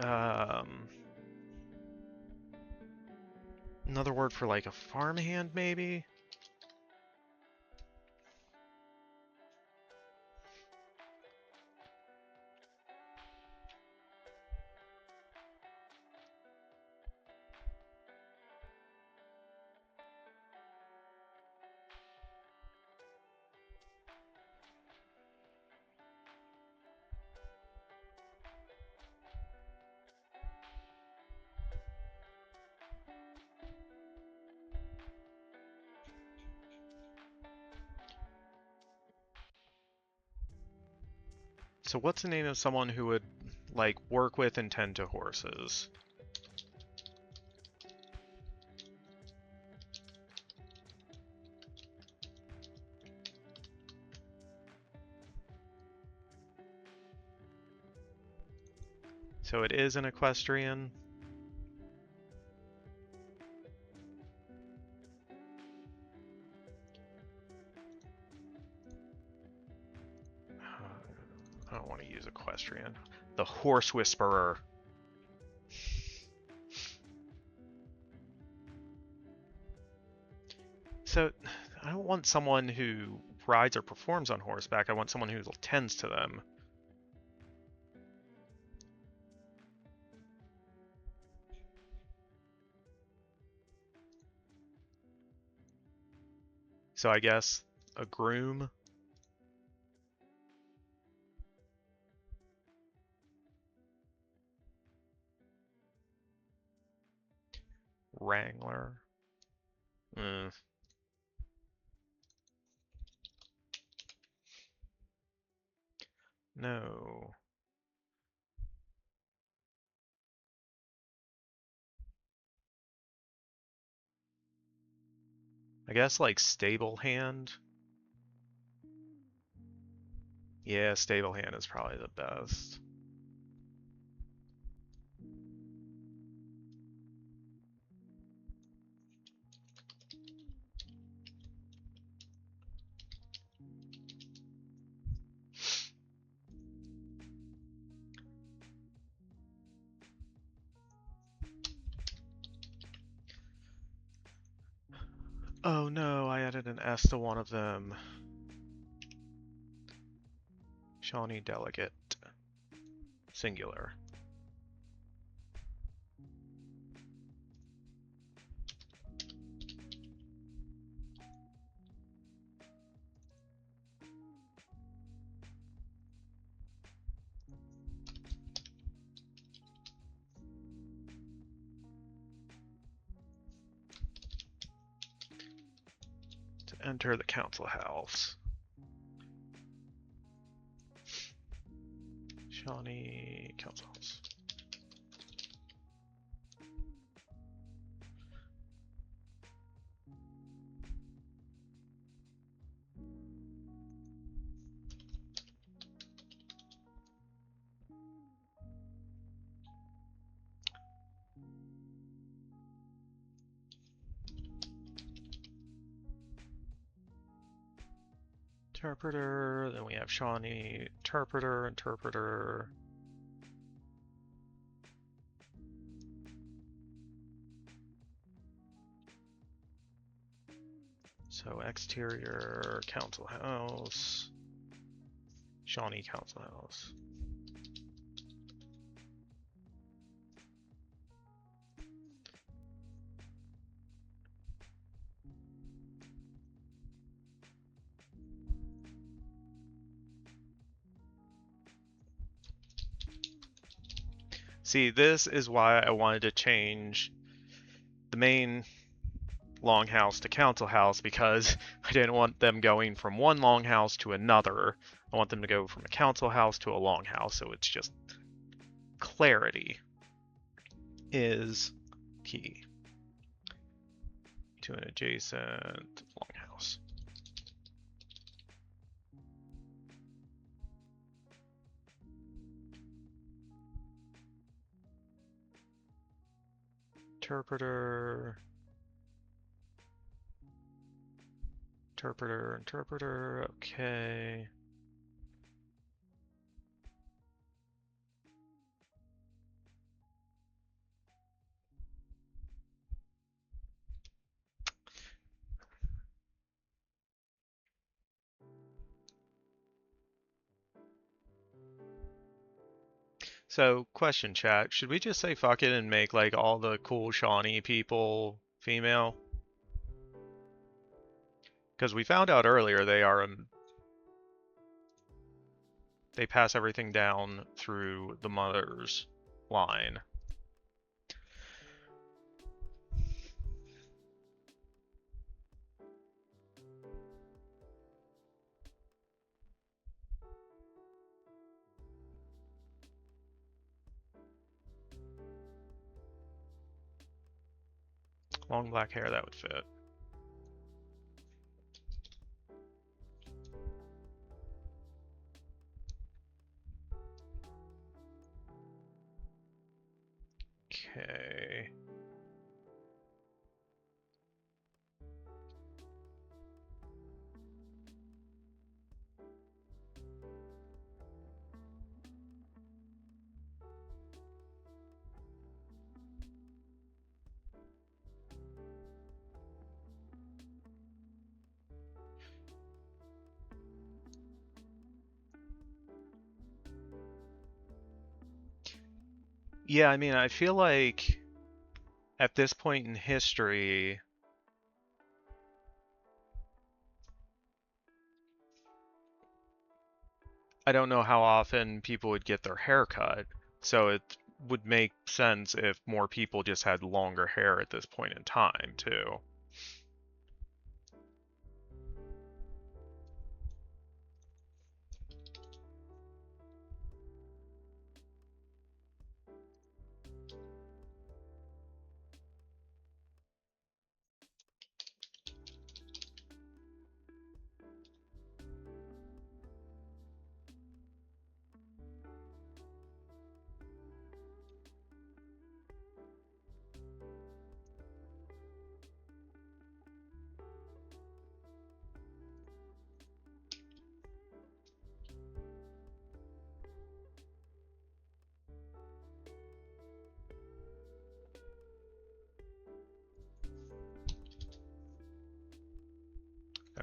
another word for like a farmhand maybe? So what's the name of someone who would like work with and tend to horses? So it is an equestrian. I don't want to use equestrian. The horse whisperer. So I don't want someone who rides or performs on horseback. I want someone who tends to them. So I guess a groom. Wrangler. No. I guess like stable hand. Yeah, stable hand is probably the best. Oh no, I added an S to one of them. Shawnee delegate. Singular. To enter the council house. Shawnee council house. Interpreter, then we have Shawnee, interpreter. So exterior, council house, Shawnee council house. See, this is why I wanted to change the main longhouse to council house, because I didn't want them going from one longhouse to another. I want them to go from a council house to a longhouse, so it's just clarity is key to an adjacent longhouse. Interpreter. Interpreter, okay. So, question chat, should we just say fuck it and make like all the cool Shawnee people female? Because we found out earlier they pass everything down through the mother's line. Long black hair, that would fit. Okay. Yeah, I mean, I feel like at this point in history, I don't know how often people would get their hair cut, so it would make sense if more people just had longer hair at this point in time, too.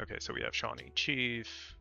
Okay, so we have Shawnee Chief.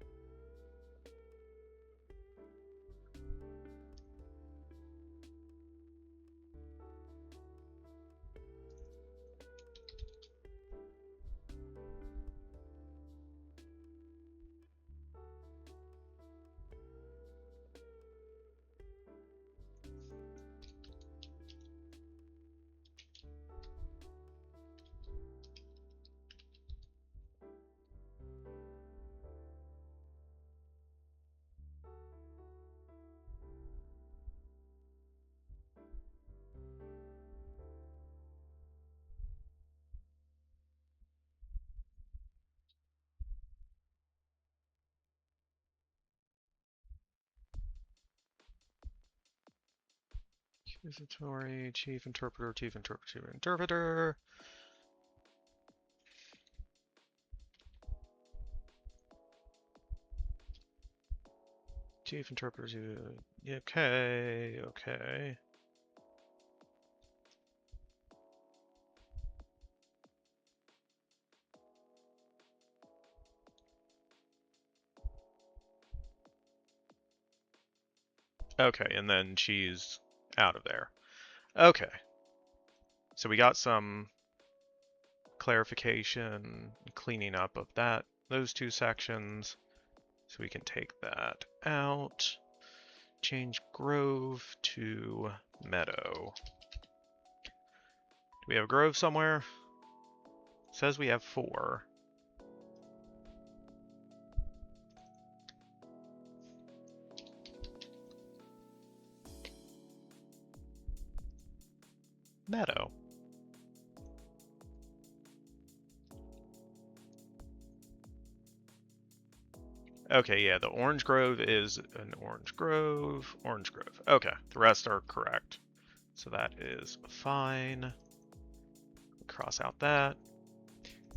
Accusatory, Chief Interpreter, Chief Interpreter, Chief Interpreter. Chief Interpreter, okay, okay. Okay, and then she's out of there. Okay. So we got some clarification, cleaning up of those two sections. So we can take that out. Change Grove to Meadow. Do we have a Grove somewhere? It says we have 4. Meadow. Okay, yeah, the Orange Grove is an Orange Grove, Orange Grove. Okay, the rest are correct. So that is fine. cross out that.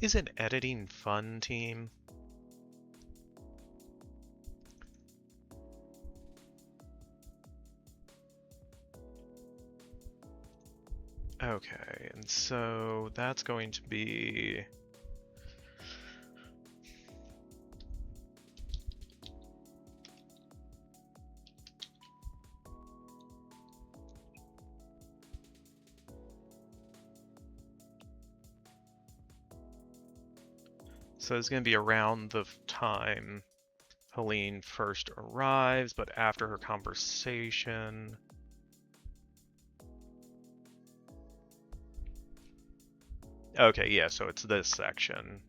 Isn't editing fun, team? Okay, and so that's going to be... So it's going to be around the time Helene first arrives, but after her conversation. Okay, yeah, so it's this section.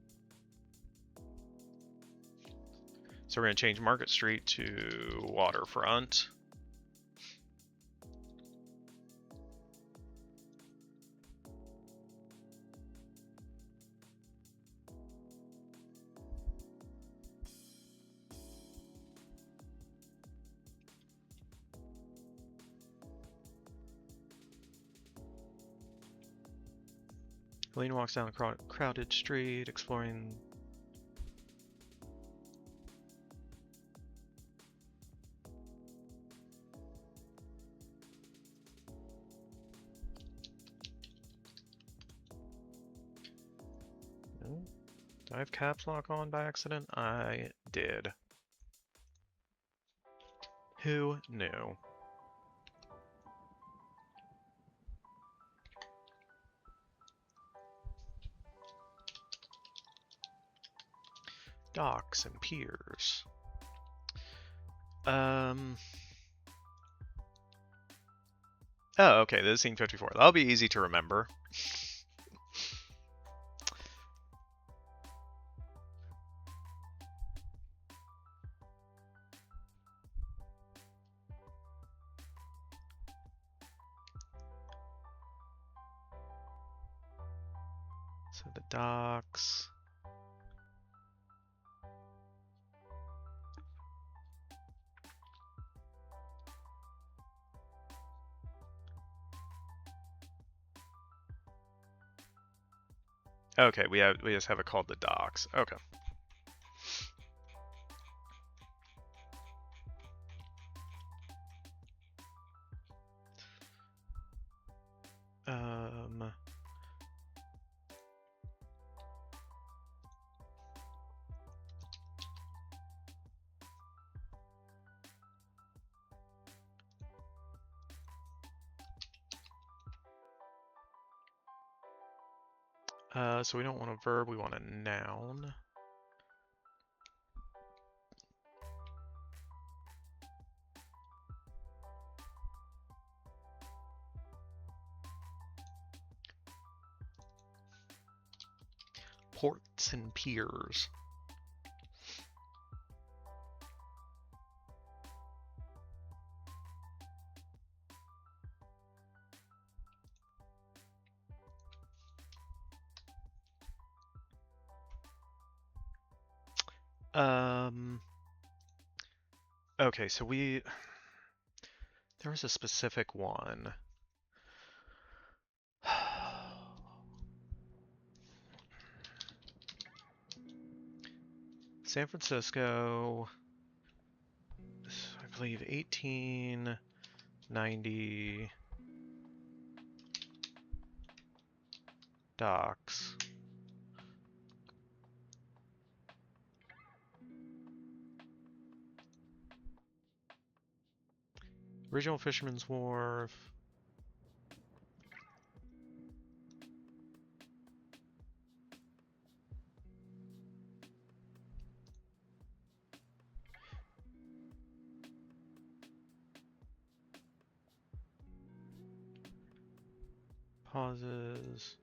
So we're going to change Market Street to Waterfront. Helene walks down a crowded street, exploring. Oh, did I have caps lock on by accident? I did. Who knew? Docks and piers. Oh, okay, this is scene 54. That'll be easy to remember. So the docks. Okay, we just have it called the docks. Okay. So we don't want a verb, we want a noun. Ports and piers. Okay, so there was a specific one. San Francisco, I believe 1890 docks. Original Fisherman's Wharf. Pauses.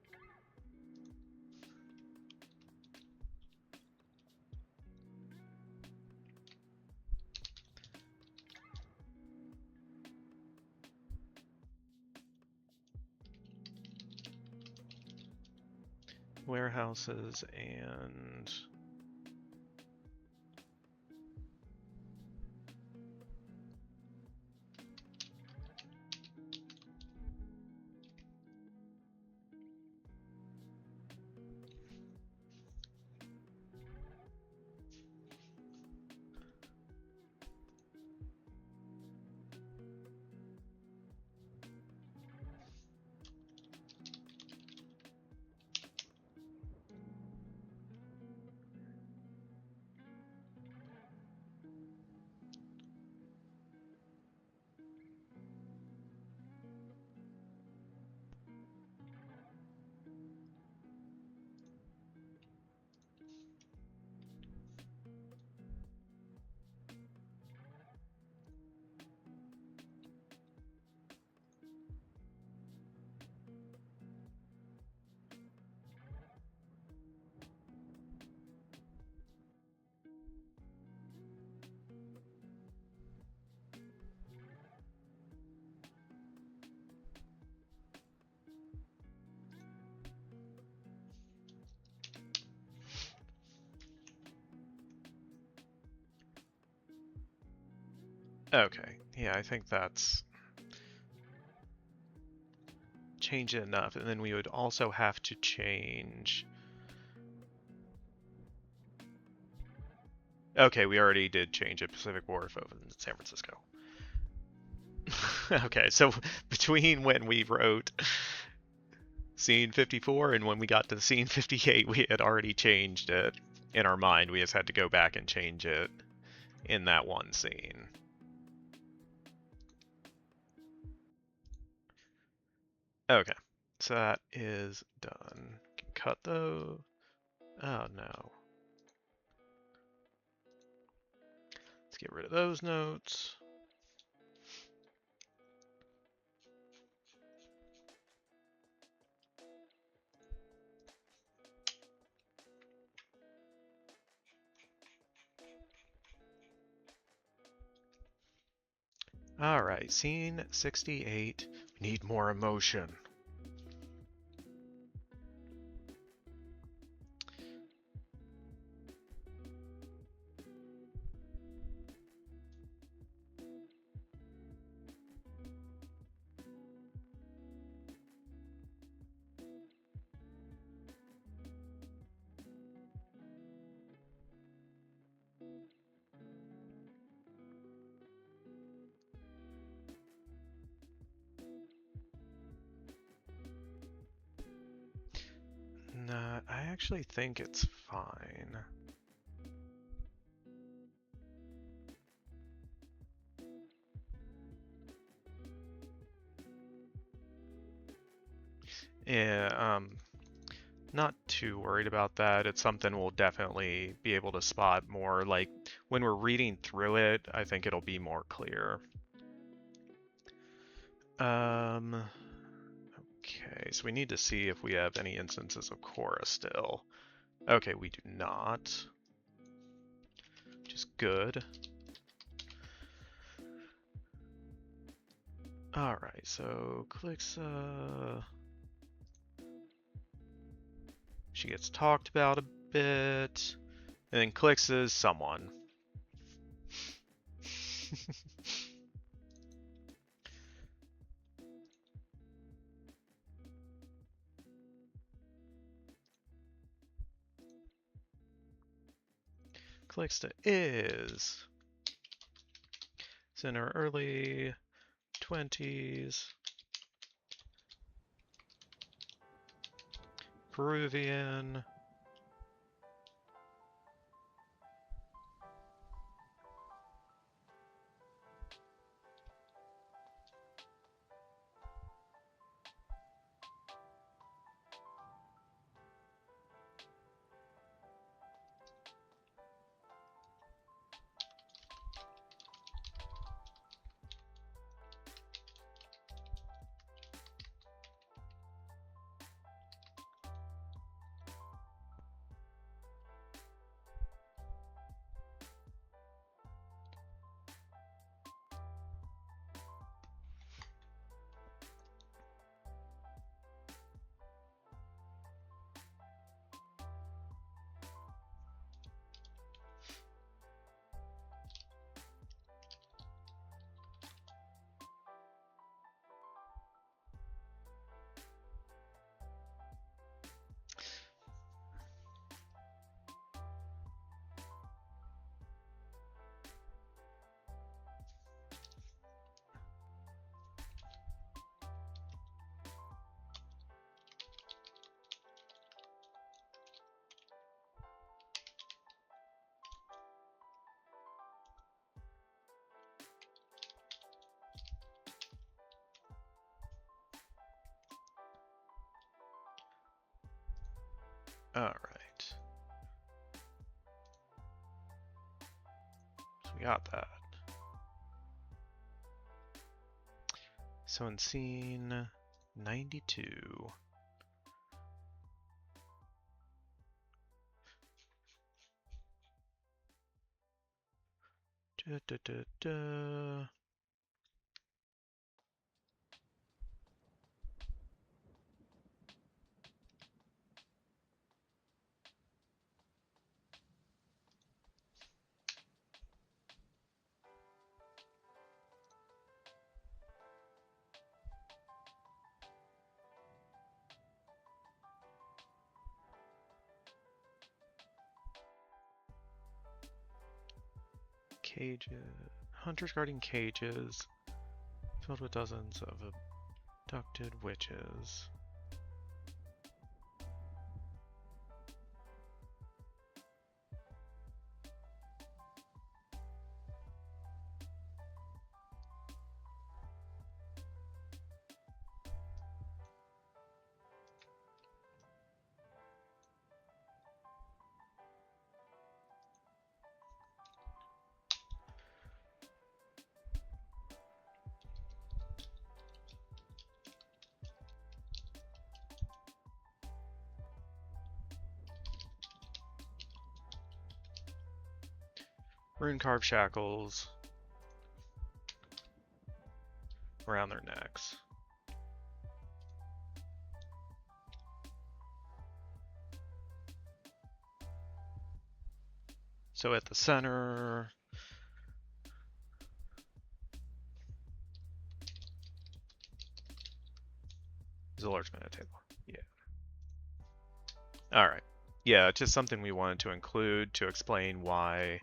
Warehouses and Okay, yeah, I think that's change it enough, and then we would also have to change. Okay, we already did change it. Pacific Wharf over in San Francisco. Okay, so between when we wrote scene 54 and when we got to scene 58, we had already changed it in our mind. We just had to go back and change it in that one scene. Okay, so that is done. Cut those. Oh no. Let's get rid of those notes. Alright, scene 68. We need more emotion. Nah, I actually think it's fine. Yeah, not too worried about that. It's something we'll definitely be able to spot more. Like, when we're reading through it, I think it'll be more clear. Okay, so we need to see if we have any instances of Cora still. Okay, we do not. Which is good. Alright, so clicks, she gets talked about a bit, and then clicks is someone. Clicksta is. It's in her early 20s. Peruvian. Alright. So we got that. So in scene 92. Da, da, da, da. Hunters guarding cages filled with dozens of abducted witches. Rune carved shackles around their necks. So at the center is a large mana table. Yeah. All right. Yeah, just something we wanted to include to explain why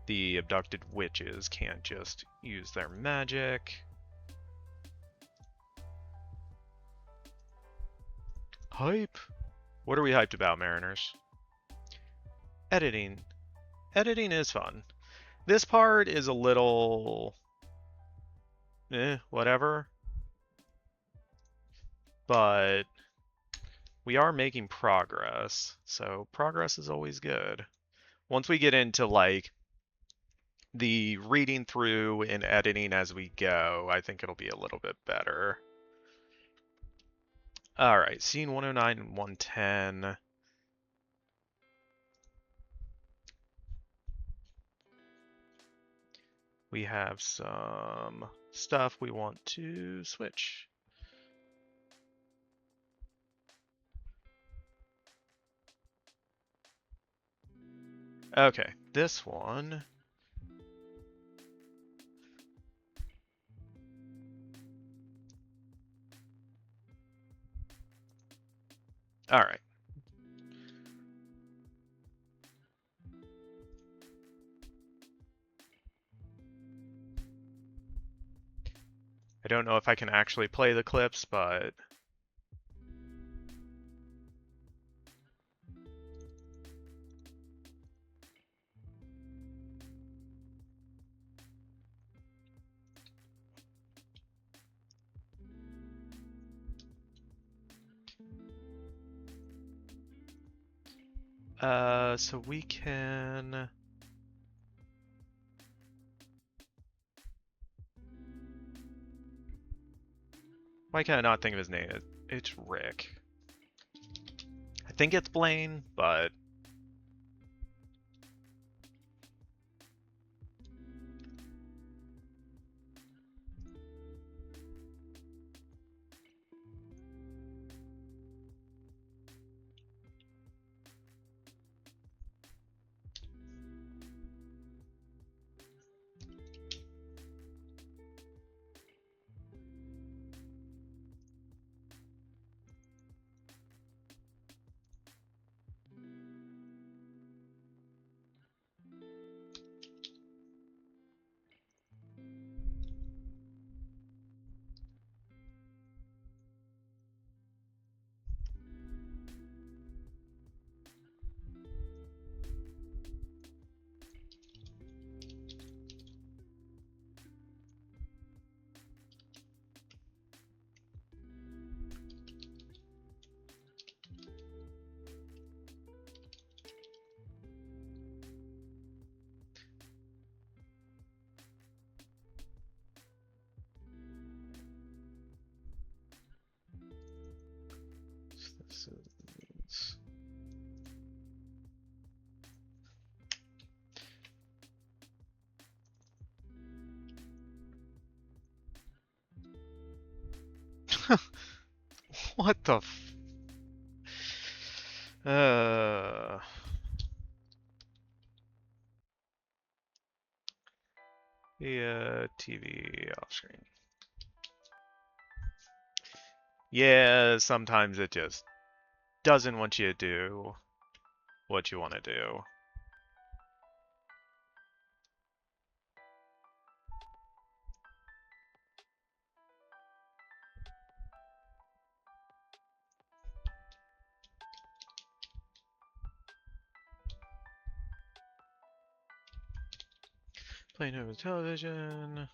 the abducted witches can't just use their magic. Hype. What are we hyped about, Mariners? Editing. Editing is fun. This part is a little... whatever. But we are making progress, so progress is always good. Once we get into, like, the reading through and editing as we go, I think it'll be a little bit better. Alright, scene 109 and 110. We have some stuff we want to switch. Okay, this one. All right. I don't know if I can actually play the clips, but so we can... Why can I not think of his name? It's Rick. I think it's Blaine, but... This is... What the f... Yeah, TV off screen. Yeah, sometimes it just doesn't want you to do what you want to do. Playing over television.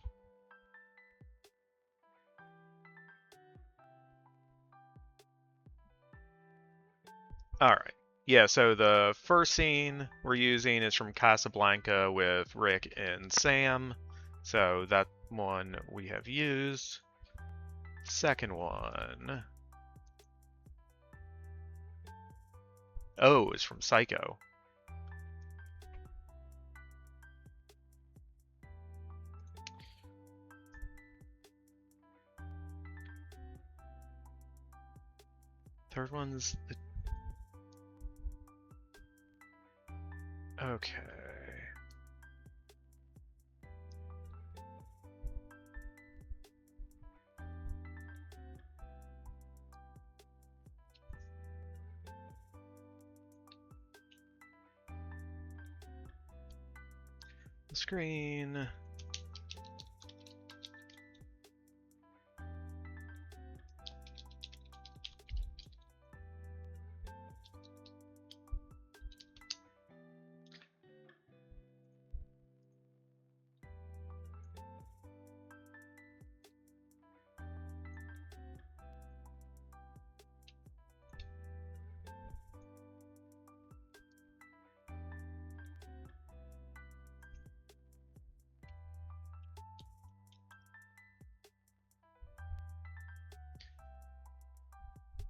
Alright. Yeah, so the first scene we're using is from Casablanca with Rick and Sam. So that one we have used. Second one. Oh, it's from Psycho. Third one's the... Okay. The screen.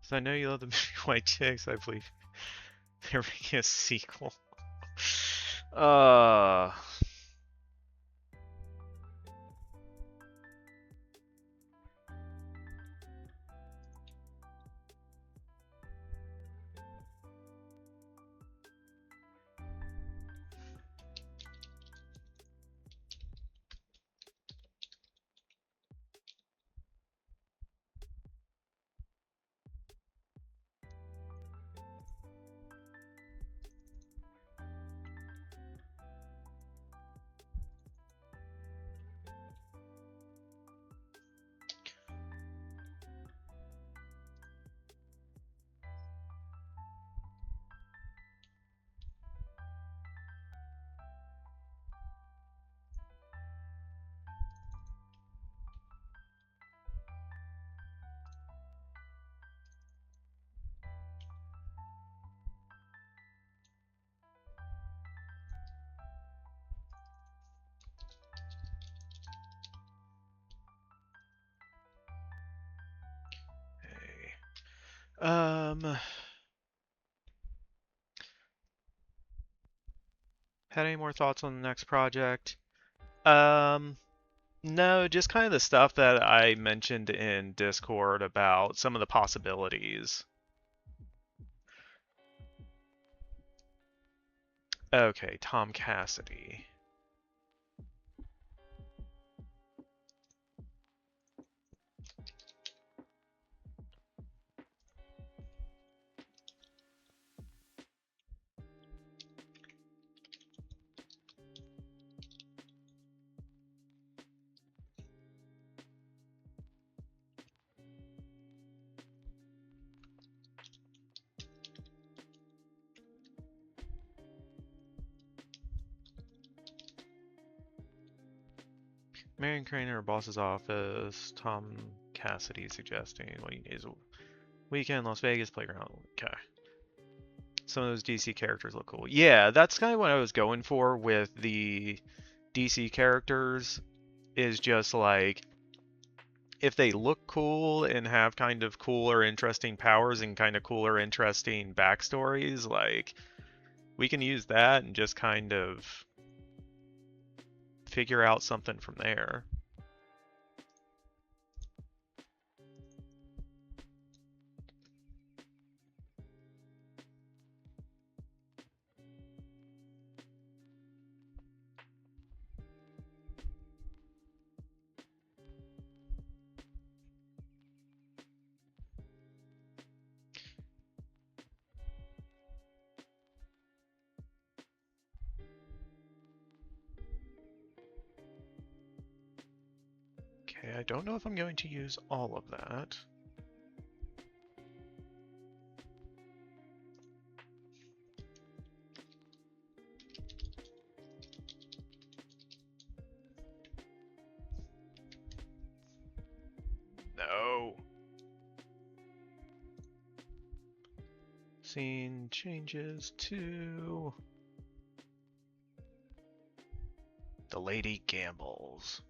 So I know you love the movie White Chicks. I believe they're making a sequel. Uh, hey. Had any more thoughts on the next project? No, just kind of the stuff that I mentioned in Discord about some of the possibilities. Okay, Tom Cassidy. Marion Crane in her boss's office. Tom Cassidy suggesting what he needs a weekend Las Vegas playground. Okay. Some of those DC characters look cool. Yeah, that's kind of what I was going for with the DC characters, is just like if they look cool and have kind of cool or interesting powers and kind of cool or interesting backstories, like we can use that and just kind of figure out something from there. Okay, I don't know if I'm going to use all of that. Scene changes to The Lady Gambles.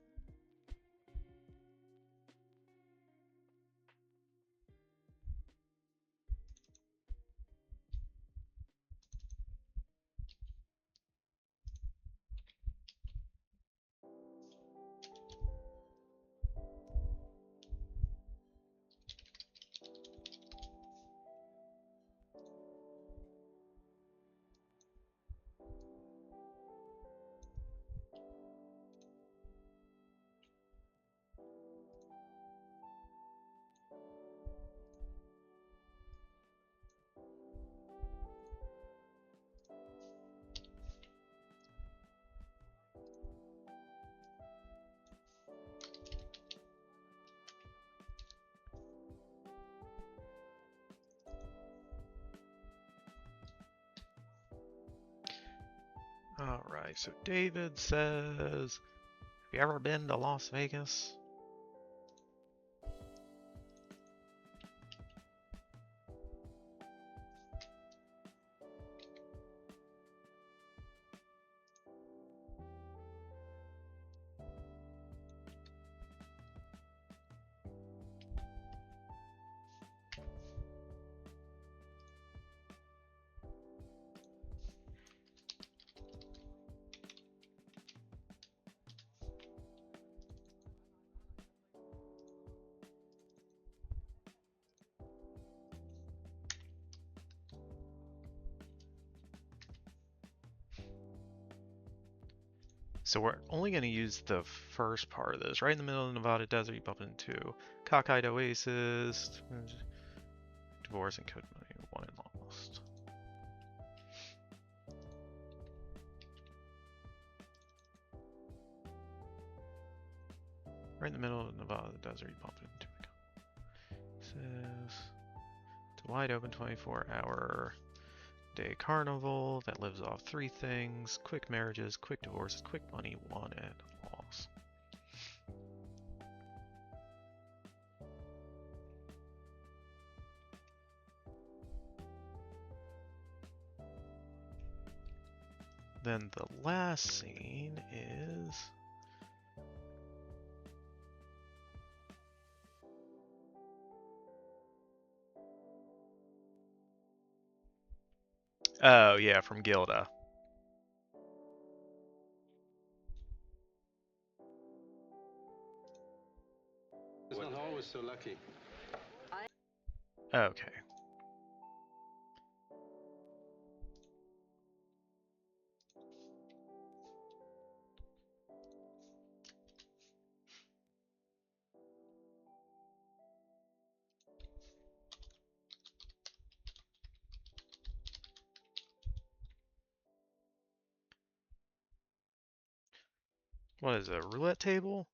Alright, so David says, have you ever been to Las Vegas? So we're only going to use the first part of this. Right in the middle of the Nevada desert, you bump into Cockeyed Oasis, Divorce and Code Money, Won and Lost. Right in the middle of the Nevada desert, you bump into Oasis. It's a wide open 24-hour day carnival that lives off three things: quick marriages, quick divorces, quick money, won and lost. Then the last scene is oh yeah, from Gilda. It's not always so lucky. Okay. What is it, a roulette table?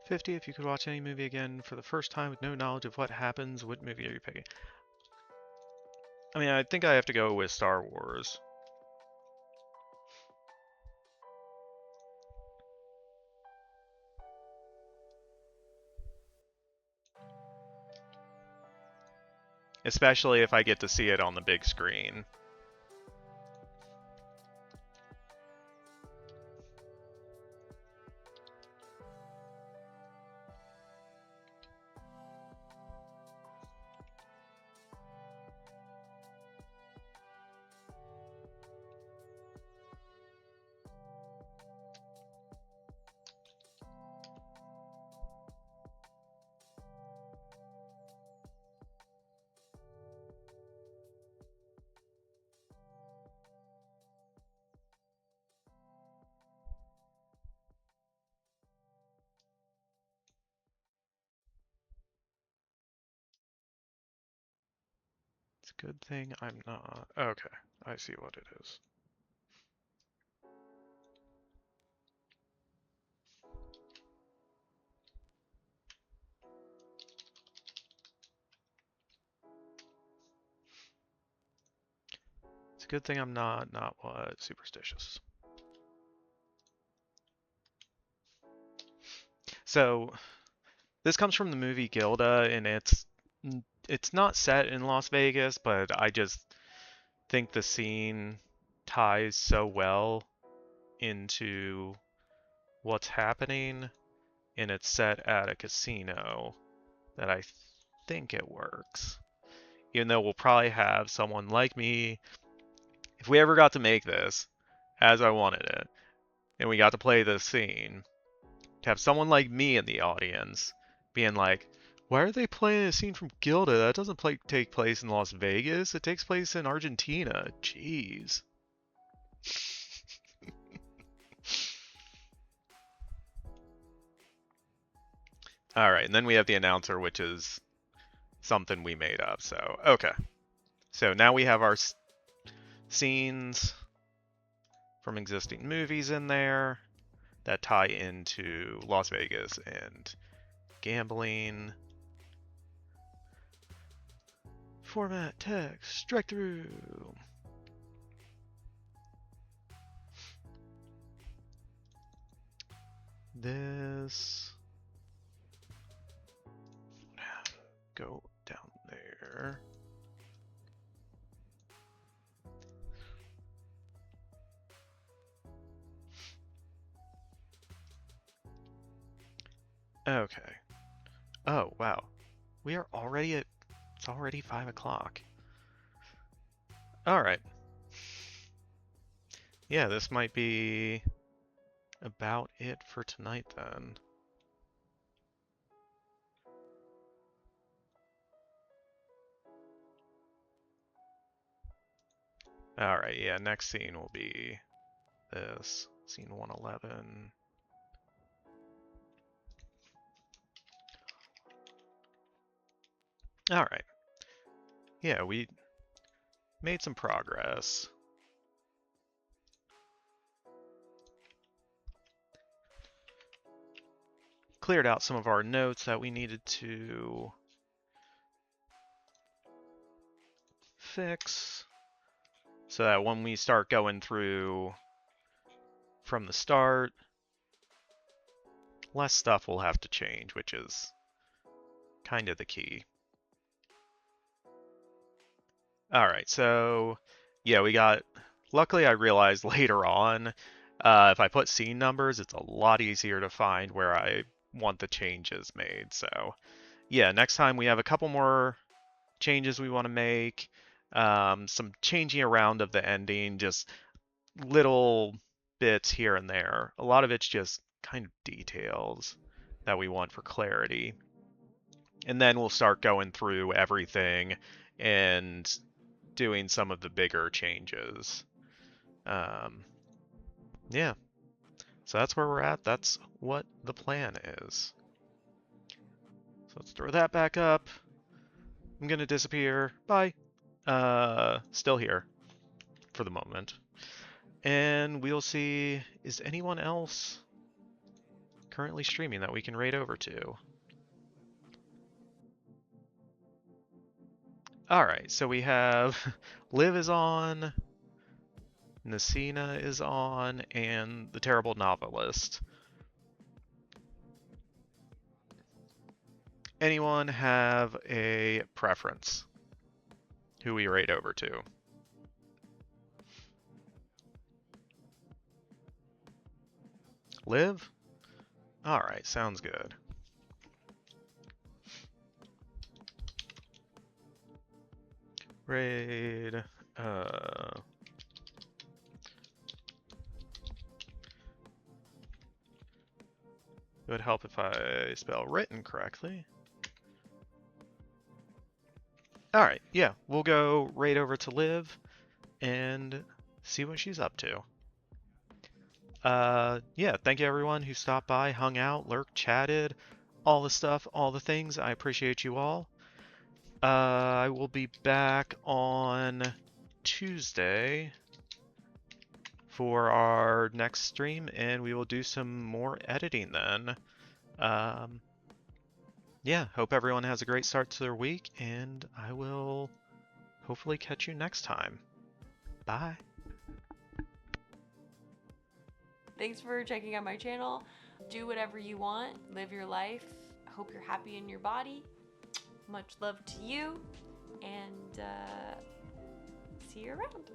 $50 if you could watch any movie again for the first time with no knowledge of what happens. What movie are you picking? I mean, I think I have to go with Star Wars. especially if I get to see it on the big screen. It's a good thing I'm not. Okay, I see what it is. It's a good thing I'm not what? Superstitious. So, this comes from the movie Gilda, and it's not set in Las Vegas, but I just think the scene ties so well into what's happening, and it's set at a casino that I think it works. Even though we'll probably have someone like me, if we ever got to make this as I wanted it, and we got to play this scene, to have someone like me in the audience being like, why are they playing a scene from Gilda? That doesn't take place in Las Vegas. It takes place in Argentina. Jeez. All right, and then we have the announcer, which is something we made up. So, okay. So now we have our scenes from existing movies in there that tie into Las Vegas and gambling. Format, text, strike through. This go down there. Okay. Oh, wow. We are already at... It's already 5 o'clock. Alright. Yeah, this might be about it for tonight then. Alright, yeah, next scene will be this. Scene 111. Alright. Yeah, we made some progress. Cleared out some of our notes that we needed to fix so that when we start going through from the start, less stuff will have to change, which is kind of the key. Alright, so yeah, we got, luckily I realized later on, if I put scene numbers, it's a lot easier to find where I want the changes made. So yeah, next time we have a couple more changes we want to make, some changing around of the ending, just little bits here and there. A lot of it's just kind of details that we want for clarity. And then we'll start going through everything and doing some of the bigger changes. Yeah. So that's where we're at. That's what the plan is. So let's throw that back up. I'm gonna disappear. Bye. Still here for the moment. And we'll see, is anyone else currently streaming that we can raid over to? Alright, so we have Liv is on, Nasina is on, and the Terrible Novelist. Anyone have a preference? who we raid over to. Live? Alright, sounds good. Raid, it would help if I spell written correctly. Alright, yeah, we'll go raid over to Liv and see what she's up to. Yeah, thank you everyone who stopped by, hung out, lurked, chatted, all the stuff, all the things. I appreciate you all. I will be back on Tuesday for our next stream, and we will do some more editing then. Yeah, hope everyone has a great start to their week, and I will hopefully catch you next time. Bye. Thanks for checking out my channel. Do whatever you want. Live your life. I hope you're happy in your body. Much love to you. And see you around.